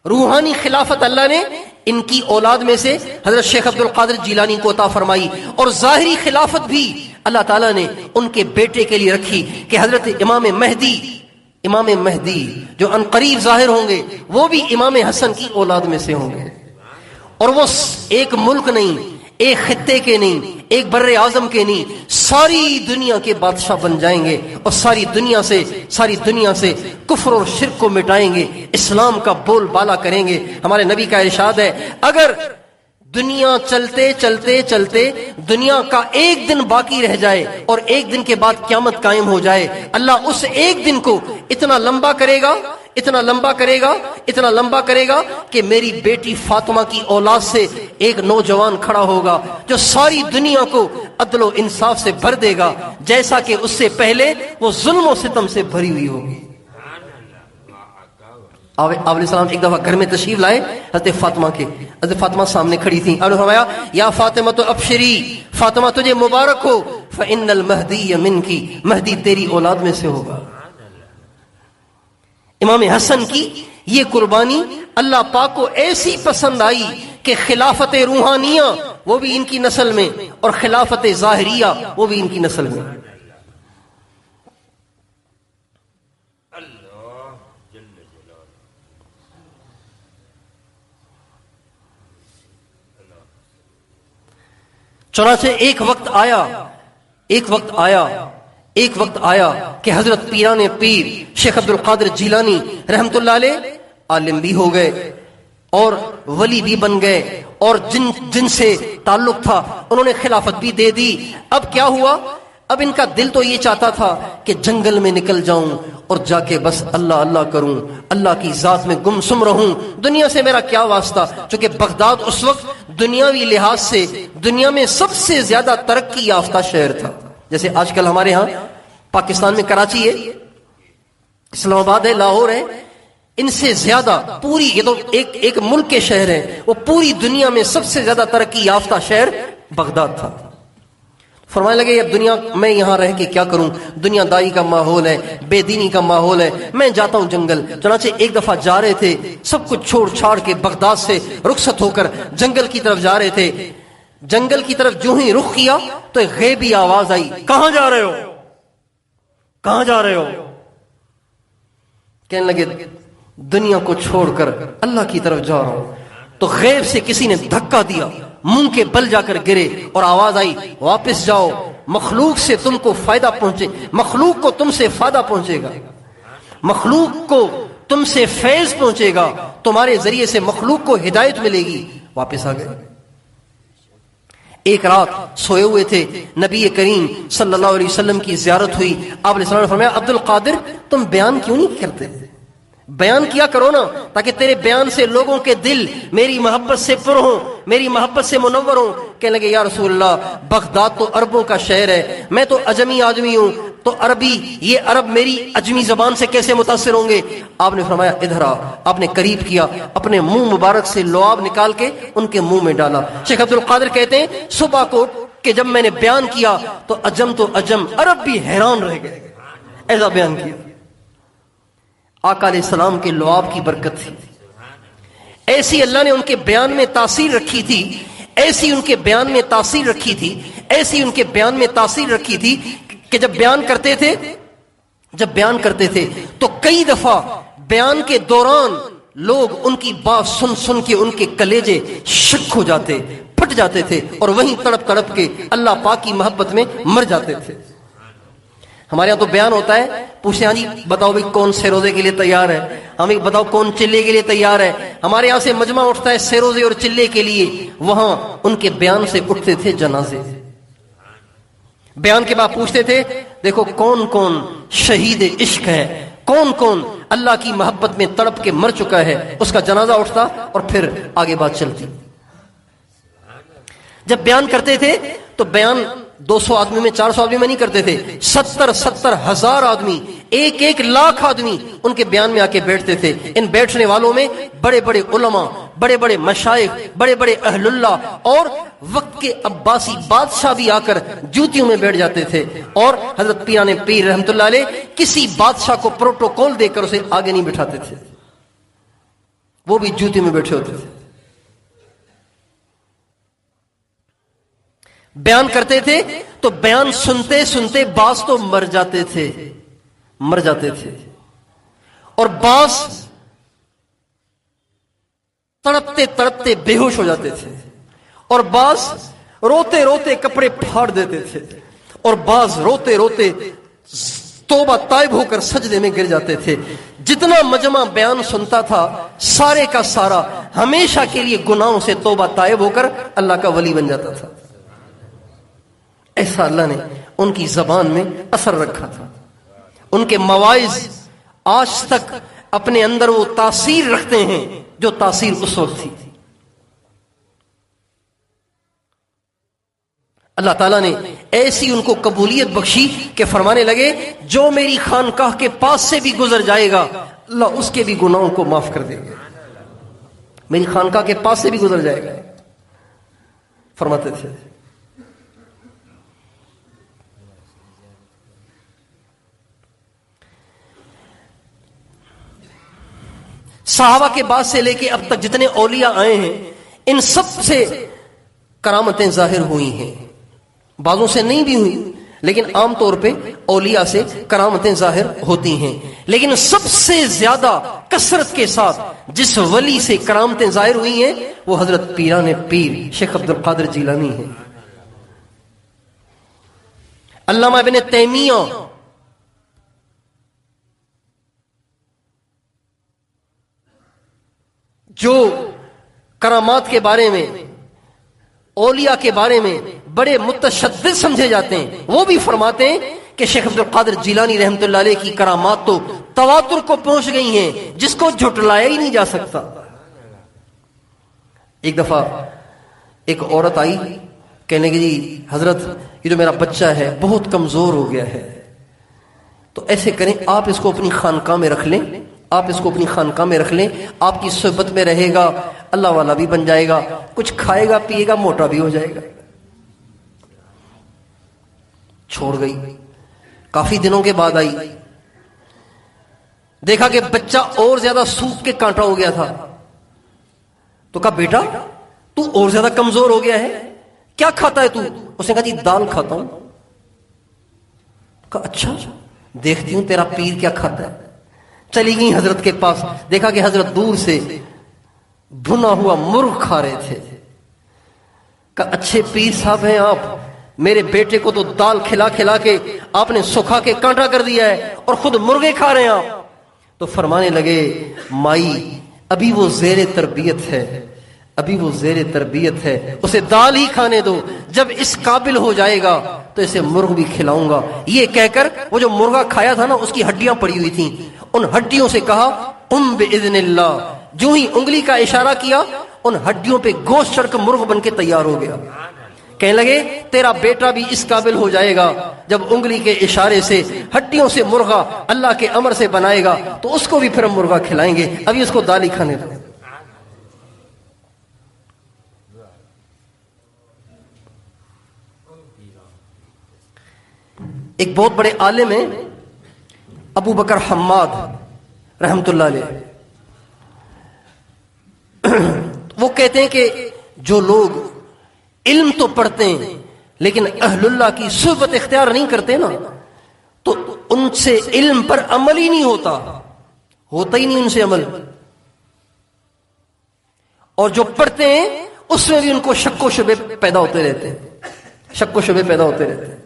روحانی خلافت اللہ نے ان کی اولاد میں سے حضرت شیخ عبد القادر جیلانی کو عطا فرمائی، اور ظاہری خلافت بھی اللہ تعالیٰ نے ان کے بیٹے کے لیے رکھی کہ حضرت امام مہدی جو ان قریب ظاہر ہوں گے وہ بھی امام حسن کی اولاد میں سے ہوں گے، اور وہ ایک ملک نہیں، ایک خطے کے نہیں، ایک بر اعظم کے نہیں، ساری دنیا کے بادشاہ بن جائیں گے اور ساری دنیا سے کفر اور شرک کو مٹائیں گے، اسلام کا بول بالا کریں گے. ہمارے نبی کا ارشاد ہے اگر دنیا چلتے دنیا کا ایک دن باقی رہ جائے اور ایک دن کے بعد قیامت قائم ہو جائے، اللہ اس ایک دن کو اتنا لمبا کرے گا کہ میری بیٹی فاطمہ کی اولاد سے ایک نوجوان کھڑا ہوگا جو ساری دنیا کو عدل و انصاف سے بھر دے گا، جیسا کہ اس سے پہلے وہ ظلم و ستم سے بھری ہوئی ہوگی. آپ علیہ السلام ایک دفعہ گھر میں تشریف لائے، حضرت فاطمہ سامنے کھڑی تھیں. آپ نے فرمایا یا فاطمہ تو ابشری، فاطمہ تجھے مبارک ہو، فإن المہدی منکی، مہدی تیری اولاد میں سے ہوگا. امام حسن کی یہ قربانی اللہ پاک کو ایسی پسند آئی کہ خلافت روحانیہ وہ بھی ان کی نسل میں اور خلافت ظاہریہ وہ بھی ان کی نسل میں. چنانچہ ایک وقت آیا کہ حضرت پیران پیر شیخ عبد القادر جیلانی رحمت اللہ علیہ عالم بھی ہو گئے اور ولی بھی بن گئے، اور جن سے تعلق تھا انہوں نے خلافت بھی دے دی. اب کیا ہوا؟ اب ان کا دل تو یہ چاہتا تھا کہ جنگل میں نکل جاؤں اور جا کے بس اللہ اللہ کروں، اللہ کی ذات میں گمسم رہوں، دنیا سے میرا کیا واسطہ. چونکہ بغداد اس وقت دنیاوی لحاظ سے دنیا میں سب سے زیادہ ترقی یافتہ شہر تھا. جیسے آج کل ہمارے ہاں پاکستان میں کراچی ہے، اسلام آباد ہے، لاہور ہے، ان سے زیادہ پوری، یہ تو ایک ملک کے شہر ہیں، وہ پوری دنیا میں سب سے زیادہ ترقی یافتہ شہر بغداد تھا. فرمانے لگے اب دنیا میں یہاں رہ کے کیا کروں، دنیا دائی کا ماحول ہے، بے دینی کا ماحول ہے، میں جاتا ہوں جنگل. چنانچہ ایک دفعہ جا رہے تھے، سب کچھ چھوڑ چھاڑ کے بغداد سے رخصت ہو کر جنگل کی طرف جا رہے تھے. جنگل کی طرف جو ہی رخ کیا تو ایک غیبی آواز آئی، کہاں جا رہے ہو؟ کہاں جا رہے ہو؟ کہنے لگے دنیا کو چھوڑ کر اللہ کی طرف جا رہا ہوں، تو غیب سے کسی نے دھکا دیا، منہ کے بل جا کر گرے اور آواز آئی واپس جاؤ، مخلوق سے تم کو فائدہ پہنچے، مخلوق کو تم سے فائدہ پہنچے گا، مخلوق کو تم سے فیض پہنچے گا، تمہارے ذریعے سے مخلوق کو ہدایت ملے گی۔ واپس آ گئے۔ ایک رات سوئے ہوئے تھے، نبی کریم صلی اللہ علیہ وسلم کی زیارت ہوئی، آپ علیہ السلام نے فرمایا عبد القادر تم بیان کیوں نہیں کرتے؟ بیان کیا کرو نا، تاکہ تیرے بیان سے لوگوں کے دل میری محبت سے پر ہوں، میری محبت سے منور ہوں۔ کہنے لگے یا رسول اللہ بغداد تو عربوں کا شہر ہے، میں تو اجمی آدمی ہوں، تو عربی یہ عرب میری اجمی زبان سے کیسے متاثر ہوں گے؟ آپ نے فرمایا ادھر آ، آپ نے قریب کیا، اپنے منہ مبارک سے لعاب نکال کے ان کے منہ میں ڈالا۔ شیخ عبد القادر کہتے ہیں صبح کو کہ جب میں نے بیان کیا تو اجم عرب بھی حیران رہ گئے، ایسا بیان کیا۔ آقا علیہ السلام کے لعاب کی برکت تھی، ایسی اللہ نے ان کے بیان میں تاثیر رکھی تھی، ایسی ان کے بیان میں تاثیر رکھی تھی، ایسی ان کے بیان میں تاثیر رکھی تھی کہ جب بیان کرتے تھے تو کئی دفعہ بیان کے دوران لوگ ان کی بات سن سن کے ان کے کلیجے شک ہو جاتے، پھٹ جاتے تھے، اور وہیں تڑپ تڑپ کے اللہ پاک کی محبت میں مر جاتے تھے۔ ہمارے یہاں تو بیان ہوتا ہے، پوچھتے ہاں جی بتاؤ بھائی کون سے روزے کے لیے تیار ہے، ہمیں بتاؤ کون چلے کے لیے تیار ہے۔ ہمارے یہاں سے مجمع اٹھتا ہے سے روزے اور چلے کے لیے، وہاں ان کے بیان سے اٹھتے تھے جنازے۔ بیان کے بعد پوچھتے تھے دیکھو کون کون شہید عشق ہے، کون کون اللہ کی محبت میں تڑپ کے مر چکا ہے، اس کا جنازہ اٹھتا اور پھر آگے بات چلتی۔ جب بیان کرتے تھے تو بیان 200 آدمی میں 400 آدمی میں نہیں کرتے تھے، 70 ہزار آدمی، 1 لاکھ آدمی ان کے بیان میں آ کے بیٹھتے تھے۔ ان بیٹھنے والوں میں بڑے بڑے علماء، بڑے بڑے مشائخ، بڑے بڑے اہل اللہ اور وقت کے عباسی بادشاہ بھی آ کر جوتیوں میں بیٹھ جاتے تھے، اور حضرت پیران پیر رحمۃ اللہ علیہ کسی بادشاہ کو پروٹوکول دے کر اسے آگے نہیں بٹھاتے تھے، وہ بھی جوتیوں میں بیٹھے ہوتے تھے۔ بیان کرتے تھے تو بیان سنتے سنتے بعض تو مر جاتے تھے اور بعض تڑپتے تڑپتے بے ہوش ہو جاتے تھے، اور بعض روتے روتے کپڑے پھاڑ دیتے تھے، اور بعض روتے روتے توبہ تائب ہو کر سجدے میں گر جاتے تھے۔ جتنا مجمع بیان سنتا تھا سارے کا سارا ہمیشہ کے لیے گناہوں سے توبہ تائب ہو کر اللہ کا ولی بن جاتا تھا۔ ایسا اللہ نے ان کی زبان میں اثر رکھا تھا، ان کے مواعظ آج تک اپنے اندر وہ تاثیر رکھتے ہیں جو تاثیر اس وقت تھی۔ اللہ تعالیٰ نے ایسی ان کو قبولیت بخشی کہ فرمانے لگے جو میری خانقاہ کے پاس سے بھی گزر جائے گا اللہ اس کے بھی گناہوں کو معاف کر دے گا، میری خانقاہ کے پاس سے بھی گزر جائے گا، فرماتے تھے۔ صحابہ کے بعد سے لے کے اب تک جتنے اولیاء آئے ہیں ان سب سے کرامتیں ظاہر ہوئی ہیں، بعضوں سے نہیں بھی ہوئی لیکن عام طور پہ اولیاء سے کرامتیں ظاہر ہوتی ہیں، لیکن سب سے زیادہ کثرت کے ساتھ جس ولی سے کرامتیں ظاہر ہوئی ہیں وہ حضرت پیران پیر شیخ عبد القادر جیلانی ہیں۔ علامہ ابن تیمیہ جو کرامات کے بارے میں، اولیاء کے بارے میں بڑے متشدد سمجھے جاتے ہیں، وہ بھی فرماتے ہیں کہ شیخ عبد القادر جیلانی رحمۃ اللہ علیہ کی کرامات تو تواتر کو پہنچ گئی ہیں جس کو جھٹلایا ہی نہیں جا سکتا۔ ایک دفعہ ایک عورت آئی، کہنے کی جی حضرت یہ جو میرا بچہ ہے بہت کمزور ہو گیا ہے، تو ایسے کریں آپ اس کو اپنی خانقاہ میں رکھ لیں، آپ اس کو اپنی خانقاہ میں رکھ لیں، آپ کی صحبت میں رہے گا، اللہ والا بھی بن جائے گا، کچھ کھائے گا پیے گا، موٹا بھی ہو جائے گا۔ چھوڑ گئی، کافی دنوں کے بعد آئی، دیکھا کہ بچہ اور زیادہ سوکھ کے کانٹا ہو گیا تھا، تو کہا بیٹا تو اور زیادہ کمزور ہو گیا ہے، کیا کھاتا ہے تو؟ اس نے کہا جی دال کھاتا ہوں۔ کہا اچھا دیکھتی ہوں تیرا پیر کیا کھاتا ہے۔ چلی گئی حضرت کے پاس، دیکھا کہ حضرت دور سے بھنا ہوا مرغ کھا رہے تھے. کہ اچھے پیر صاحب ہیں آپ، میرے بیٹے کو تو دال کھلا کھلا کے آپ نے سکھا کے کانٹا کر دیا ہے اور خود مرغے کھا رہے ہیں آپ. تو فرمانے لگے مائی ابھی وہ زیر تربیت ہے، ابھی وہ زیر تربیت ہے، اسے دال ہی کھانے دو، جب اس قابل ہو جائے گا تو اسے مرغ بھی کھلاؤں گا. یہ کہہ کر وہ جو مرغا کھایا تھا نا اس کی ہڈیاں پڑی ہوئی تھیں، ان ہڈیوں سے کہا قم باذن اللہ. جو ہی انگلی کا اشارہ کیا ان ہڈیوں پہ گوشت چڑھ کر مرغ بن کے تیار ہو گیا. کہنے لگے تیرا بیٹا بھی اس قابل ہو جائے گا جب انگلی کے اشارے سے ہڈیوں سے مرغا اللہ کے امر سے بنائے گا تو اس کو بھی پھر ہم مرغا کھلائیں گے، ابھی اس کو دال ہی کھانے دو. ایک بہت بڑے عالم ہیں ابو بکر حماد رحمت اللہ علیہ، وہ کہتے ہیں کہ جو لوگ علم تو پڑھتے ہیں لیکن اہل اللہ کی صحبت اختیار نہیں کرتے نا تو ان سے علم پر عمل ہی نہیں ہوتا ہی نہیں ان سے عمل. اور جو پڑھتے ہیں اس میں بھی ان کو شک و شبے پیدا ہوتے رہتے ہیں، شک و شبے پیدا ہوتے رہتے ہیں.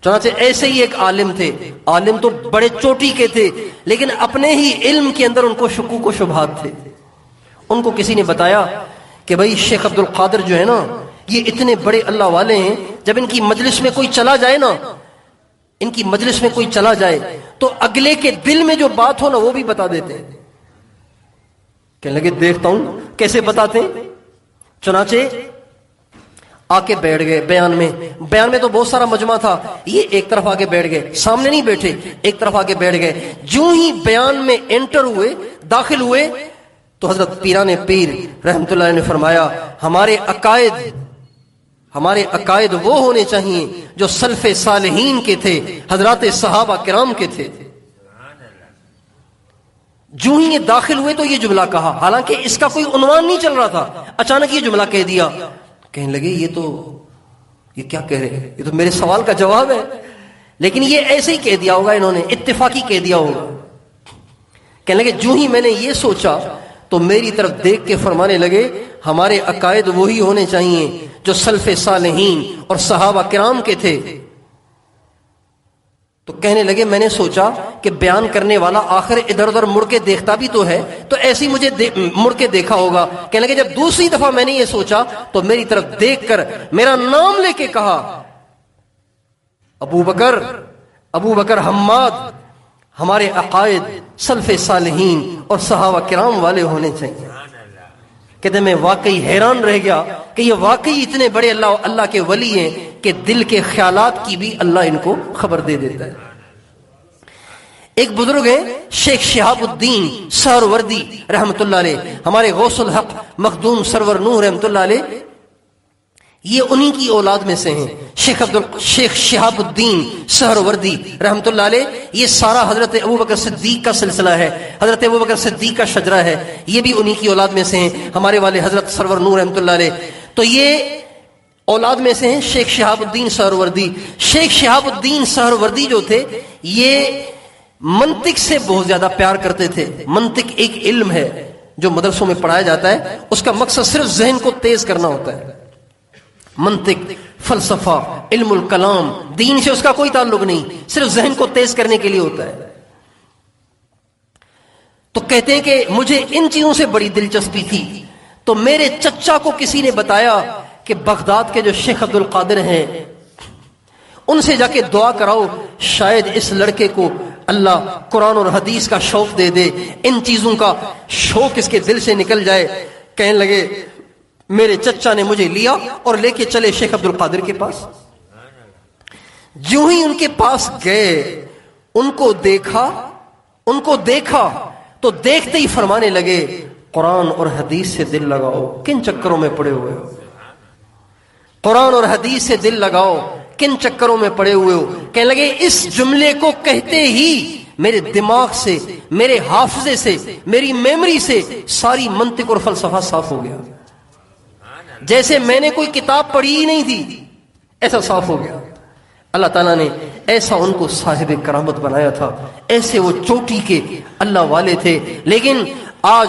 چنانچہ ایسے ہی ایک عالم تھے، عالم تو بڑے چوٹی کے تھے لیکن اپنے ہی علم کے اندر ان کو شکوک و شبہات تھے. ان کو کسی نے بتایا کہ بھائی شیخ عبد القادر جو ہے نا یہ اتنے بڑے اللہ والے ہیں، جب ان کی مجلس میں کوئی چلا جائے نا، ان کی مجلس میں کوئی چلا جائے تو اگلے کے دل میں جو بات ہو نا وہ بھی بتا دیتے ہیں. کہنے لگے دیکھتا ہوں کیسے بتاتے ہیں. چنانچہ آ کے بیٹھ گئے بیان میں تو بہت سارا مجمع تھا، یہ ایک طرف آ کے بیٹھ گئے، سامنے نہیں بیٹھے، ایک طرف آ کے بیٹھ گئے. جو ہی بیان میں انٹر ہوئے، داخل ہوئے تو حضرت پیران پیر رحمت اللہ نے فرمایا ہمارے عقائد وہ ہونے چاہیے جو سلف صالحین کے تھے، حضرات صحابہ کرام کے تھے. جو ہی یہ داخل ہوئے تو یہ جملہ کہا، حالانکہ اس کا کوئی عنوان نہیں چل رہا تھا، اچانک یہ جملہ کہہ دیا. کہنے لگے یہ کیا کہہ رہے ہیں، یہ تو میرے سوال کا جواب ہے، لیکن یہ ایسے ہی کہہ دیا ہوگا، انہوں نے اتفاقی کہہ دیا ہوگا. کہنے لگے جو ہی میں نے یہ سوچا تو میری طرف دیکھ کے فرمانے لگے ہمارے عقائد وہی ہونے چاہیے جو سلف صالحین اور صحابہ کرام کے تھے. تو کہنے لگے میں نے سوچا کہ بیان کرنے والا آخر ادھر ادھر مڑ کے دیکھتا بھی تو ہے، تو ایسے ہی مجھے مڑ کے دیکھا ہوگا. کہنے لگے جب دوسری دفعہ میں نے یہ سوچا تو میری طرف دیکھ کر میرا نام لے کے کہا ابو بکر حماد، ہمارے عقائد سلف صالحین اور صحابہ کرام والے ہونے چاہیے. کہتے میں واقعی حیران رہ گیا کہ یہ واقعی اتنے بڑے اللہ کے ولی ہیں کہ دل کے خیالات کی بھی اللہ ان کو خبر دے دیتا ہے. ایک بزرگ ہیں شیخ شہاب الدین سہروردی رحمت اللہ علیہ، ہمارے غوث الحق مخدوم سرور نور رحمت اللہ علیہ، یہ انہی کی اولاد میں سے ہیں. شیخ شہاب الدین سہروردی رحمت اللہ علیہ، یہ سارا حضرت ابوبکر صدیق کا سلسلہ ہے، حضرت ابوبکر صدیق کا شجرہ ہے، یہ بھی انہی کی اولاد میں سے ہیں، ہمارے والے حضرت سرور نور رحمت اللہ علیہ. تو یہ اولاد میں سے ہیں شیخ شہاب الدین سہروردی. شیخ شہاب الدین سہروردی جو تھے یہ منطق سے بہت زیادہ پیار کرتے تھے. منطق ایک علم ہے جو مدرسوں میں پڑھایا جاتا ہے، اس کا مقصد صرف ذہن کو تیز کرنا ہوتا ہے. منطق، فلسفہ، علم الکلام، دین سے اس کا کوئی تعلق نہیں، صرف ذہن کو تیز کرنے کے لیے ہوتا ہے. تو کہتے ہیں کہ مجھے ان چیزوں سے بڑی دلچسپی تھی تو میرے چچا کو کسی نے بتایا کہ بغداد کے جو شیخ عبد القادر ہیں ان سے جا کے دعا کراؤ، شاید اس لڑکے کو اللہ قرآن اور حدیث کا شوق دے دے، ان چیزوں کا شوق اس کے دل سے نکل جائے. کہنے لگے میرے چچا نے مجھے لیا اور لے کے چلے شیخ عبد القادر کے پاس. جو ہی ان کے پاس گئے ان کو دیکھا تو دیکھتے ہی فرمانے لگے قرآن اور حدیث سے دل لگاؤ، کن چکروں میں پڑے ہوئے ہو، قرآن اور حدیث سے دل لگاؤ، کن چکروں میں پڑے ہوئے ہو. کہنے لگے اس جملے کو کہتے ہی میرے دماغ سے، میرے حافظے سے، میری میموری سے ساری منطق اور فلسفہ صاف ہو گیا، جیسے میں نے کوئی کتاب پڑھی ہی نہیں تھی، ایسا صاف ہو گیا. اللہ تعالیٰ نے ایسا ان کو صاحب کرامت بنایا تھا، ایسے وہ چوٹی کے اللہ والے تھے، لیکن آج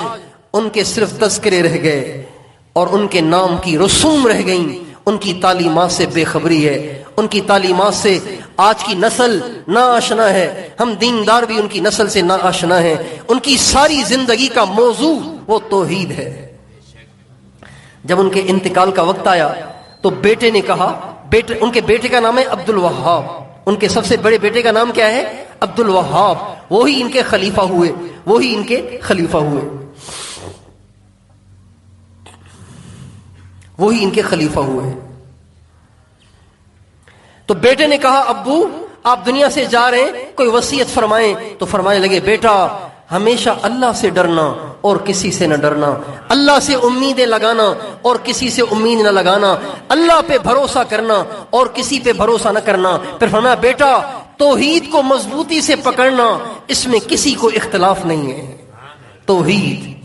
ان کے صرف تذکرے رہ گئے اور ان کے نام کی رسوم رہ گئیں، ان کی تعلیمات سے بے خبری ہے، ان کی تعلیمات سے آج کی نسل نا آشنا ہے، ہم دیندار بھی ان کی نسل سے نا آشنا ہیں، ان کی ساری زندگی کا موضوع وہ توحید ہے۔ جب ان کے انتقال کا وقت آیا تو بیٹے نے کہا، ان کے بیٹے کا نام ہے عبد الوہاب، ان کے سب سے بڑے بیٹے کا نام کیا ہے؟ عبد الوہاب، وہی ان کے خلیفہ ہوئے، وہی ان کے خلیفہ ہوئے، وہی ان کے خلیفہ ہوئے۔ تو بیٹے نے کہا ابو آپ دنیا سے جا رہے ہیں، کوئی وصیت فرمائیں۔ تو فرمانے لگے بیٹا ہمیشہ اللہ سے ڈرنا اور کسی سے نہ ڈرنا، اللہ سے امیدیں لگانا اور کسی سے امید نہ لگانا، اللہ پہ بھروسہ کرنا اور کسی پہ بھروسہ نہ کرنا۔ پھر فرمایا بیٹا توحید کو مضبوطی سے پکڑنا، اس میں کسی کو اختلاف نہیں ہے، توحید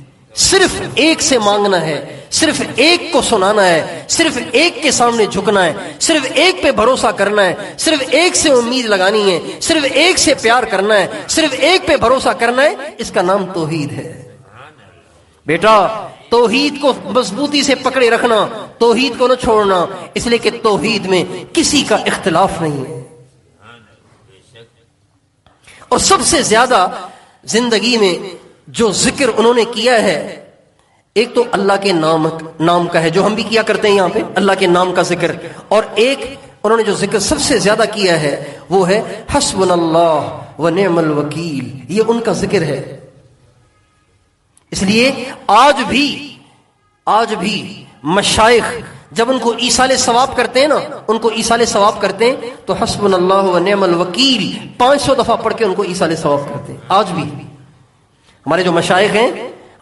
صرف ایک سے مانگنا ہے، صرف ایک کو سنانا ہے، صرف ایک کے سامنے جھکنا ہے، صرف ایک پہ بھروسہ کرنا ہے، صرف ایک سے امید لگانی ہے، صرف ایک سے پیار کرنا ہے، صرف ایک پہ بھروسہ کرنا ہے، اس کا نام توحید ہے۔ بیٹا توحید کو مضبوطی سے پکڑے رکھنا، توحید کو نہ چھوڑنا، اس لیے کہ توحید میں کسی کا اختلاف نہیں ہے۔ اور سب سے زیادہ زندگی میں جو ذکر انہوں نے کیا ہے، ایک تو اللہ کے نام کا ہے جو ہم بھی کیا کرتے ہیں یہاں پہ، اللہ کے نام کا ذکر، اور ایک انہوں نے جو ذکر سب سے زیادہ کیا ہے وہ ہے حسبنا اللہ و نعم الوکیل، یہ ان کا ذکر ہے۔ اس لیے آج بھی مشائخ جب ان کو ایصال ثواب کرتے ہیں نا، ان کو ایصال ثواب کرتے ہیں تو حسبنا اللہ و نعم الوکیل 500 دفعہ پڑھ کے ان کو ایصال ثواب کرتے ہیں۔ آج بھی ہمارے جو مشائخ ہیں،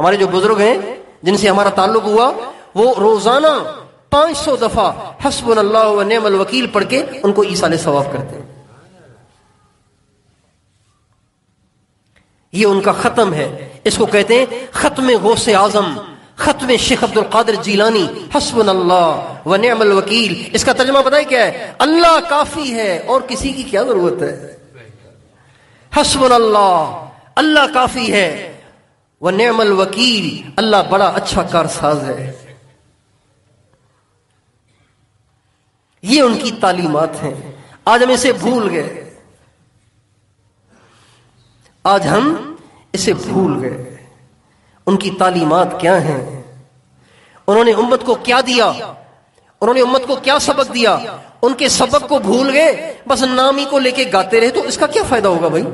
ہمارے جو بزرگ ہیں جن سے ہمارا تعلق ہوا، وہ روزانہ 500 دفعہ حسبنا اللہ و نعم الوکیل پڑھ کے ان کو ایصال ثواب کرتے ہیں۔ یہ ان کا ختم ہے، اس کو کہتے ہیں ختم غوث اعظم، ختم شیخ عبد القادر جیلانی، حسبنا اللہ و نعم الوکیل۔ اس کا ترجمہ پتہ ہے کیا ہے؟ اللہ کافی ہے اور کسی کی کیا ضرورت ہے۔ حسبنا اللہ کافی ہے، وَنِعْمَ الْوَكِيلِ اللہ بڑا اچھا کارساز ہے۔ یہ ان کی تعلیمات ہیں، آج ہم اسے بھول گئے، آج ہم اسے بھول گئے۔ ان کی تعلیمات کیا ہیں؟ انہوں نے امت کو کیا دیا؟ انہوں نے امت کو کیا سبق دیا؟ ان کے سبق کو بھول گئے، بس نام ہی کو لے کے گاتے رہے، تو اس کا کیا فائدہ ہوگا بھائی؟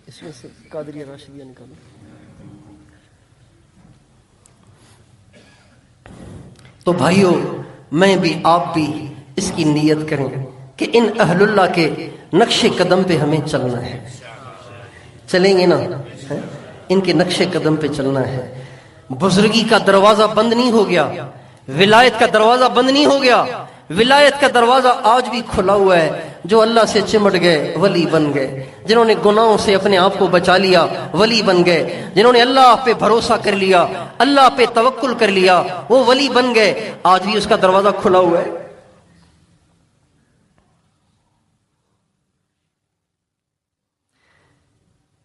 اس میں سے قادریہ راشدیہ نکالو۔ تو بھائیو میں بھی آپ بھی اس کی نیت کریں کہ ان اہل اللہ کے نقش قدم پہ ہمیں چلنا ہے، چلیں گے نا؟ ان کے نقش قدم پہ چلنا ہے۔ بزرگی کا دروازہ بند نہیں ہو گیا، ولایت کا دروازہ بند نہیں ہو گیا، ولایت کا دروازہ آج بھی کھلا ہوا ہے۔ جو اللہ سے چمٹ گئے ولی بن گئے، جنہوں نے گناہوں سے اپنے آپ کو بچا لیا ولی بن گئے، جنہوں نے اللہ پہ بھروسہ کر لیا، اللہ پہ توکل کر لیا، وہ ولی بن گئے۔ آج بھی اس کا دروازہ کھلا ہوا ہے۔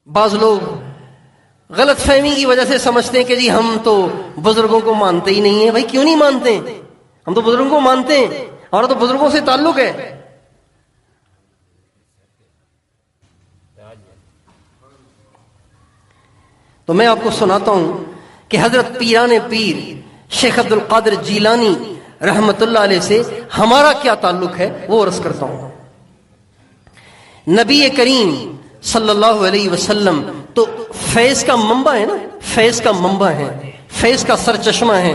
بعض لوگ غلط فہمی کی وجہ سے سمجھتے ہیں کہ جی ہم تو بزرگوں کو مانتے ہی نہیں ہیں۔ بھائی کیوں نہیں مانتے؟ ہم تو بزرگوں کو مانتے ہیں، ہمارا تو بزرگوں سے تعلق ہے۔ تو میں آپ کو سناتا ہوں کہ حضرت پیران پیر شیخ عبد القادر جیلانی رحمت اللہ علیہ سے ہمارا کیا تعلق ہے، وہ عرض کرتا ہوں۔ نبی کریم صلی اللہ علیہ وسلم تو فیض کا منبع ہے نا، فیض کا منبع ہے، فیض کا سرچشمہ ہے۔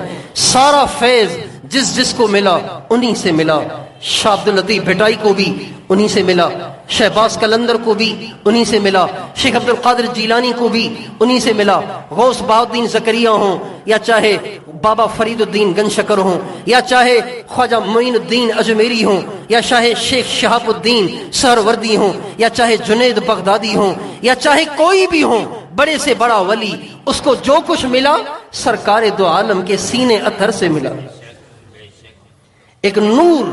سارا فیض جس کو ملا انہی سے ملا۔ شاہ عبد اللطیف بھٹائی کو بھی انہی سے ملا، شہباز قلندر کو بھی انہی سے ملا، شیخ عبد القادر جیلانی کو بھی انہی سے ملا، غوث بہاؤالدین زکریا ہوں یا چاہے بابا فرید الدین گنج شکر ہوں یا چاہے خواجہ معین الدین اجمیری ہوں یا چاہے شیخ شہاب الدین سہروردی ہوں یا چاہے جنید بغدادی ہوں یا چاہے کوئی بھی ہوں، بڑے سے بڑا ولی، اس کو جو کچھ ملا سرکار دو عالم کے سینے اطہر سے ملا۔ ایک نور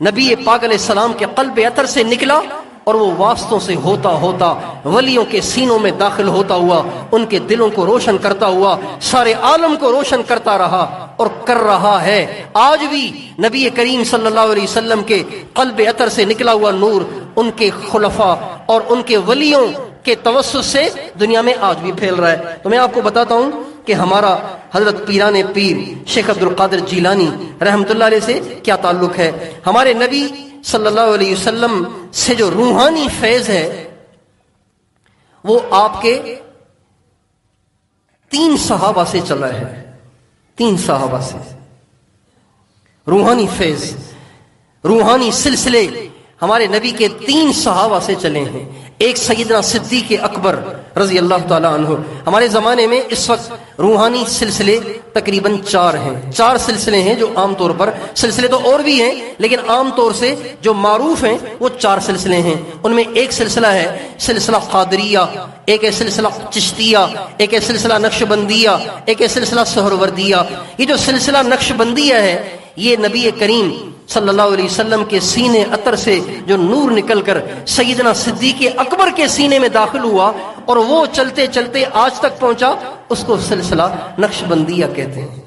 نبی پاک علیہ السلام کے قلب اطہر سے نکلا اور وہ واسطوں سے ہوتا ہوتا ولیوں کے سینوں میں داخل ہوتا ہوا، ان کے دلوں کو روشن کرتا ہوا سارے عالم کو روشن کرتا رہا اور کر رہا ہے۔ آج بھی نبی کریم صلی اللہ علیہ وسلم کے قلب اطہر سے نکلا ہوا نور ان کے خلفاء اور ان کے ولیوں کے توسط سے دنیا میں آج بھی پھیل رہا ہے۔ تو میں آپ کو بتاتا ہوں کہ ہمارا حضرت پیران پیر شیخ عبد القادر جیلانی رحمۃ اللہ علیہ سے کیا تعلق ہے۔ ہمارے نبی صلی اللہ علیہ وسلم سے جو روحانی فیض ہے وہ آپ کے 3 صحابہ سے چلا ہے، 3 صحابہ سے روحانی فیض، روحانی سلسلے ہمارے نبی کے 3 صحابہ سے چلے ہیں۔ ایک سیدنا صدیق اکبر رضی اللہ تعالی عنہ۔ ہمارے زمانے میں اس وقت روحانی سلسلے تقریباً 4 ہیں، 4 سلسلے ہیں جو عام طور پر، سلسلے تو اور بھی ہیں لیکن عام طور سے جو معروف ہیں وہ 4 سلسلے ہیں۔ ان میں ایک سلسلہ ہے سلسلہ قادریہ، ایک ہے سلسلہ چشتیہ، ایک ہے سلسلہ نقشبندیہ، ایک ہے سلسلہ سہروردیہ۔ یہ جو سلسلہ نقشبندیہ ہے یہ نبی کریم صلی اللہ علیہ وسلم کے سینے اطہر سے جو نور نکل کر سیدنا صدیق اکبر کے سینے میں داخل ہوا اور وہ چلتے چلتے آج تک پہنچا، اس کو سلسلہ نقشبندیہ کہتے ہیں۔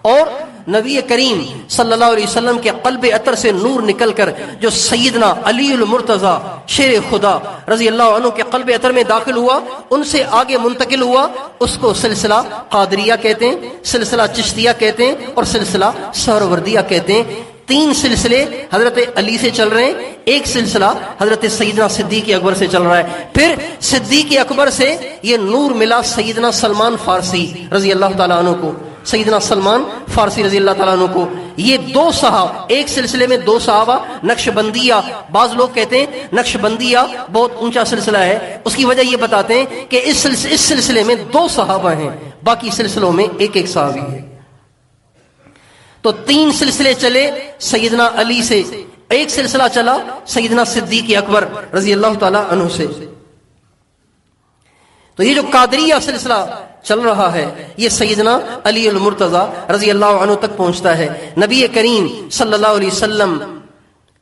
اور نبی کریم صلی اللہ علیہ وسلم کے قلب اطہر سے نور نکل کر جو سیدنا علی المرتضی شیر خدا رضی اللہ عنہ کے قلب اطہر میں داخل ہوا، ان سے آگے منتقل ہوا، اس کو سلسلہ قادریہ کہتے ہیں، سلسلہ چشتیہ کہتے ہیں اور سلسلہ سہروردیہ کہتے ہیں۔ 3 سلسلے حضرت علی سے چل رہے ہیں، ایک سلسلہ حضرت سیدنا صدیق اکبر سے چل رہا ہے۔ پھر صدیق اکبر سے یہ نور ملا سیدنا سلمان فارسی رضی اللہ تعالیٰ عنہ کو، سیدنا سلمان فارسی رضی اللہ تعالیٰ عنہ کو۔ یہ 2 صحابہ، ایک سلسلے میں 2 صحابہ، نقشبندیہ، بعض لوگ کہتے ہیں نقشبندیہ بہت اونچا سلسلہ ہے، اس کی وجہ یہ بتاتے ہیں کہ اس سلسلے میں 2 صحابہ ہیں، باقی سلسلوں میں ایک ایک صحابی ہے۔ تو 3 سلسلے چلے سیدنا علی سے، ایک سلسلہ چلا سیدنا صدیق اکبر رضی اللہ تعالیٰ عنہ سے۔ تو یہ جو قادریہ سلسلہ چل رہا ہے یہ سیدنا علی المرتضی رضی اللہ عنہ تک پہنچتا ہے۔ نبی کریم صلی اللہ علیہ وسلم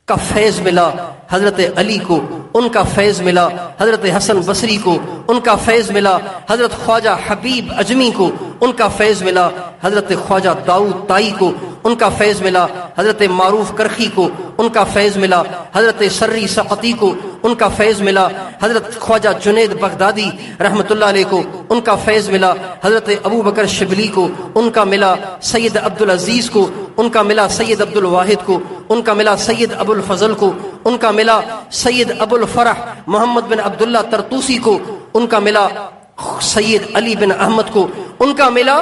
کا فیض ملا حضرت علی کو، ان کا فیض ملا حضرت حسن بصری کو، ان کا فیض ملا حضرت خواجہ حبیب اجمی کو، ان کا فیض ملا حضرت خواجہ داؤد طائی کو، ان کا فیض ملا حضرت معروف کرخی کو، ان کا فیض ملا حضرت سری سقطی کو، ان کا فیض ملا حضرت خواجہ جنید بغدادی رحمۃ اللہ علیہ کو، ان کا فیض ملا حضرت ابو بکر شبلی کو، ان کا ملا سید عبدالعزیز کو، ان کا ملا سید عبدالواحد کو، ان کا ملا سید ابو الفضل کو، ان کا ملا سید ابو الفرح محمد بن عبداللہ ترتوسی کو، ان کا ملا سید علی بن احمد کو، ان کا ملا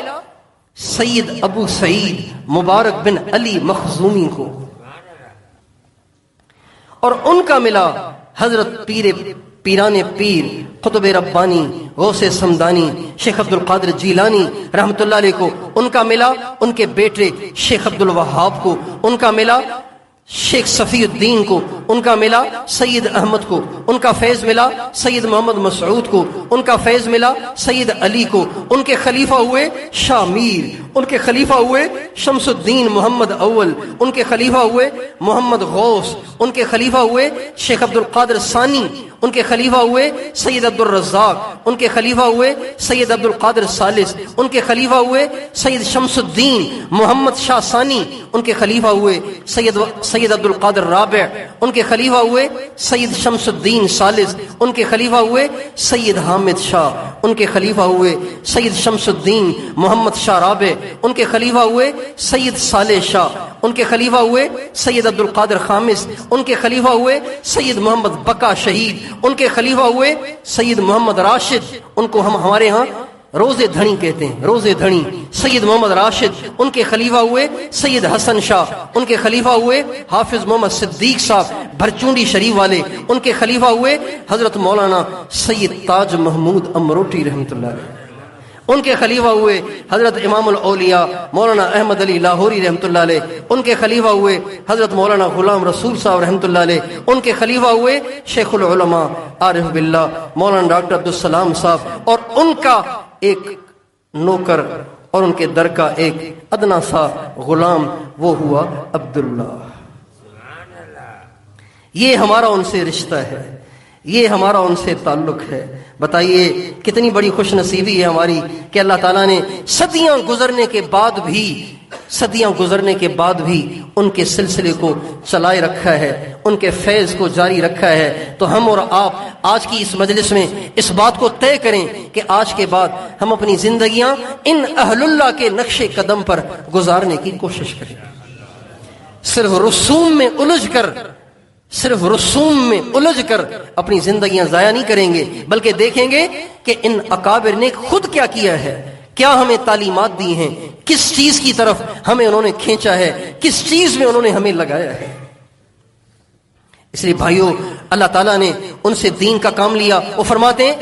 سید ابو سعید مبارک بن علی مخزومی کو، اور ان کا ملا حضرت پیران پیر قطب ربانی غوث سمدانی شیخ عبد القادر جیلانی رحمۃ اللہ علیہ کو، ان کا ملا ان کے بیٹے شیخ عبد الوہاب کو، ان کا ملا شیخ صفی الدین کو، ان کا ملا سید احمد کو، ان کا فیض ملا سید محمد مسعود کو، ان کا فیض ملا سید علی کو، ان کے خلیفہ ہوئے شاہ میر، ان کے خلیفہ ہوئے شمس الدین محمد اول، ان کے خلیفہ ہوئے محمد غوث، ان کے خلیفہ ہوئے شیخ عبد القادر ثانی، ان کے خلیفہ ہوئے سید عبد الرزاق، ان کے خلیفہ ہوئے سید عبد القادر ثالث، ان کے خلیفہ ہوئے سید شمس الدین محمد شاہ ثانی، ان کے خلیفہ ہوئے سید عبد القادر رابع، ان کے خلیفہ ہوئے سید شمس الدین ثالث، ان کے خلیفہ ہوئے سید حامد شاہ، ان کے خلیفہ ہوئے سید شمس الدین محمد شاہ رابع، ان کے خلیفہ ہوئے سید صالح شاہ، ان کے خلیفہ ہوئے سید عبد القادر خامس، ان کے خلیفہ ہوئے سید محمد بقا شہید، ان کے خلیفہ ہوئے سید محمد راشد، ان کو ہم ہمارے ہاں روزے دھنی کہتے ہیں، روزے دھنی سید محمد راشد، ان کے خلیفہ ہوئے سید حسن شاہ، ان کے خلیفہ ہوئے حافظ محمد صدیق صاحب بھرچونڈی شریف والے، ان کے خلیفہ ہوئے حضرت مولانا سید تاج محمود امروٹی رحمۃ اللہ علیہ، ان کے خلیفہ ہوئے حضرت امام الاولیاء مولانا احمد علی لاہوری رحمۃ اللہ علیہ، ان کے خلیفہ ہوئے حضرت مولانا غلام رسول صاحب رحمۃ اللہ علیہ، ان کے خلیفہ ہوئے شیخ العلماء عارف باللہ مولانا ڈاکٹر عبدالسلام صاحب، اور ان کا ایک نوکر اور ان کے در کا ایک ادنا سا غلام، وہ ہوا عبداللہ۔ یہ ہمارا ان سے رشتہ ہے، یہ ہمارا ان سے تعلق ہے۔ بتائیے کتنی بڑی خوش نصیبی ہے ہماری کہ اللہ تعالیٰ نے صدیاں گزرنے کے بعد بھی ان کے سلسلے کو چلائے رکھا ہے، ان کے فیض کو جاری رکھا ہے۔ تو ہم اور آپ آج کی اس مجلس میں اس بات کو طے کریں کہ آج کے بعد ہم اپنی زندگیاں ان اہل اللہ کے نقش قدم پر گزارنے کی کوشش کریں، صرف رسوم میں الجھ کر اپنی زندگیاں ضائع نہیں کریں گے، بلکہ دیکھیں گے کہ ان اکابر نے خود کیا کیا ہے، کیا ہمیں تعلیمات دی ہیں، کس چیز کی طرف ہمیں انہوں نے کھینچا ہے، کس چیز میں انہوں نے ہمیں لگایا ہے۔ اس لیے بھائیو، اللہ تعالیٰ نے ان سے دین کا کام لیا۔ وہ فرماتے ہیں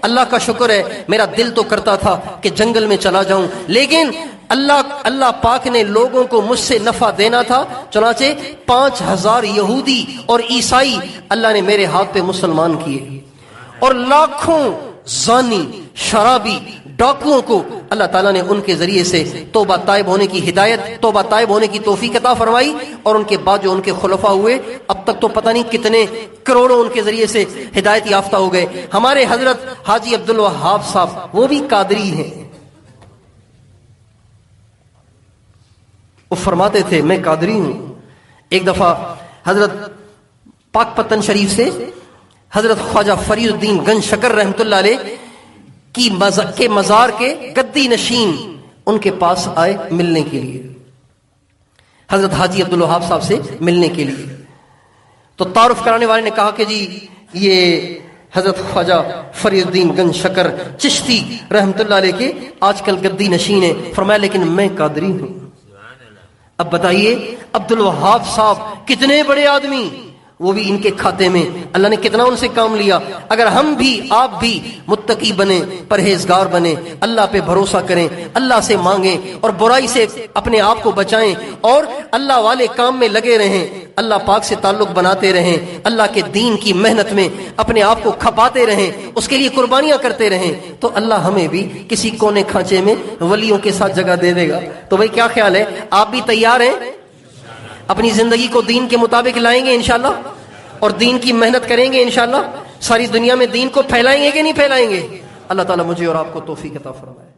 اللہ کا شکر ہے، میرا دل تو کرتا تھا کہ جنگل میں چلا جاؤں، لیکن اللہ پاک نے لوگوں کو مجھ سے نفع دینا تھا، چنانچہ 5000 یہودی اور عیسائی اللہ نے میرے ہاتھ پہ مسلمان کیے، اور لاکھوں زانی، شرابی، ڈاکوؤں کو اللہ تعالیٰ نے ان کے ذریعے سے توبہ طائب ہونے کی ہدایت، توبہ طائب ہونے کی توفیق عطا فرمائی، اور ان کے بعد جو ان کے خلفاء ہوئے، اب تک تو پتہ نہیں کتنے کروڑوں ان کے ذریعے سے ہدایت یافتہ ہو گئے۔ ہمارے حضرت حاجی عبدالوہاب صاحب، وہ بھی قادری ہیں، وہ فرماتے تھے میں قادری ہوں۔ ایک دفعہ حضرت پاک پتن شریف سے حضرت خواجہ فرید الدین گنج شکر رحمۃ اللہ علیہ کے مزار کے گدی نشین ان کے پاس آئے ملنے کے لیے، حضرت حاجی عبدالوہاب صاحب سے ملنے کے لیے۔ تو تعارف کرانے والے نے کہا کہ جی یہ حضرت خواجہ فرید الدین گنج شکر چشتی رحمۃ اللہ علیہ کے آج کل گدی نشین ہیں۔ فرمایا لیکن میں قادری ہوں۔ اب بتائیے عبدالوہاب صاحب کتنے بڑے آدمی، وہ بھی ان کے کھاتے میں اللہ نے کتنا ان سے کام لیا۔ اگر ہم بھی آپ بھی متقی بنیں، پرہیزگار بنیں، اللہ پہ بھروسہ کریں، اللہ سے مانگیں اور برائی سے اپنے آپ کو بچائیں، اور اللہ والے کام میں لگے رہیں، اللہ پاک سے تعلق بناتے رہیں، اللہ کے دین کی محنت میں اپنے آپ کو کھپاتے رہیں، اس کے لیے قربانیاں کرتے رہیں، تو اللہ ہمیں بھی کسی کونے کھانچے میں ولیوں کے ساتھ جگہ دے دے گا۔ تو بھائی کیا خیال ہے، آپ بھی تیار ہیں؟ اپنی زندگی کو دین کے مطابق لائیں گے انشاءاللہ، اور دین کی محنت کریں گے انشاءاللہ، ساری دنیا میں دین کو پھیلائیں گے کہ نہیں پھیلائیں گے؟ اللہ تعالیٰ مجھے اور آپ کو توفیق عطا فرمائے۔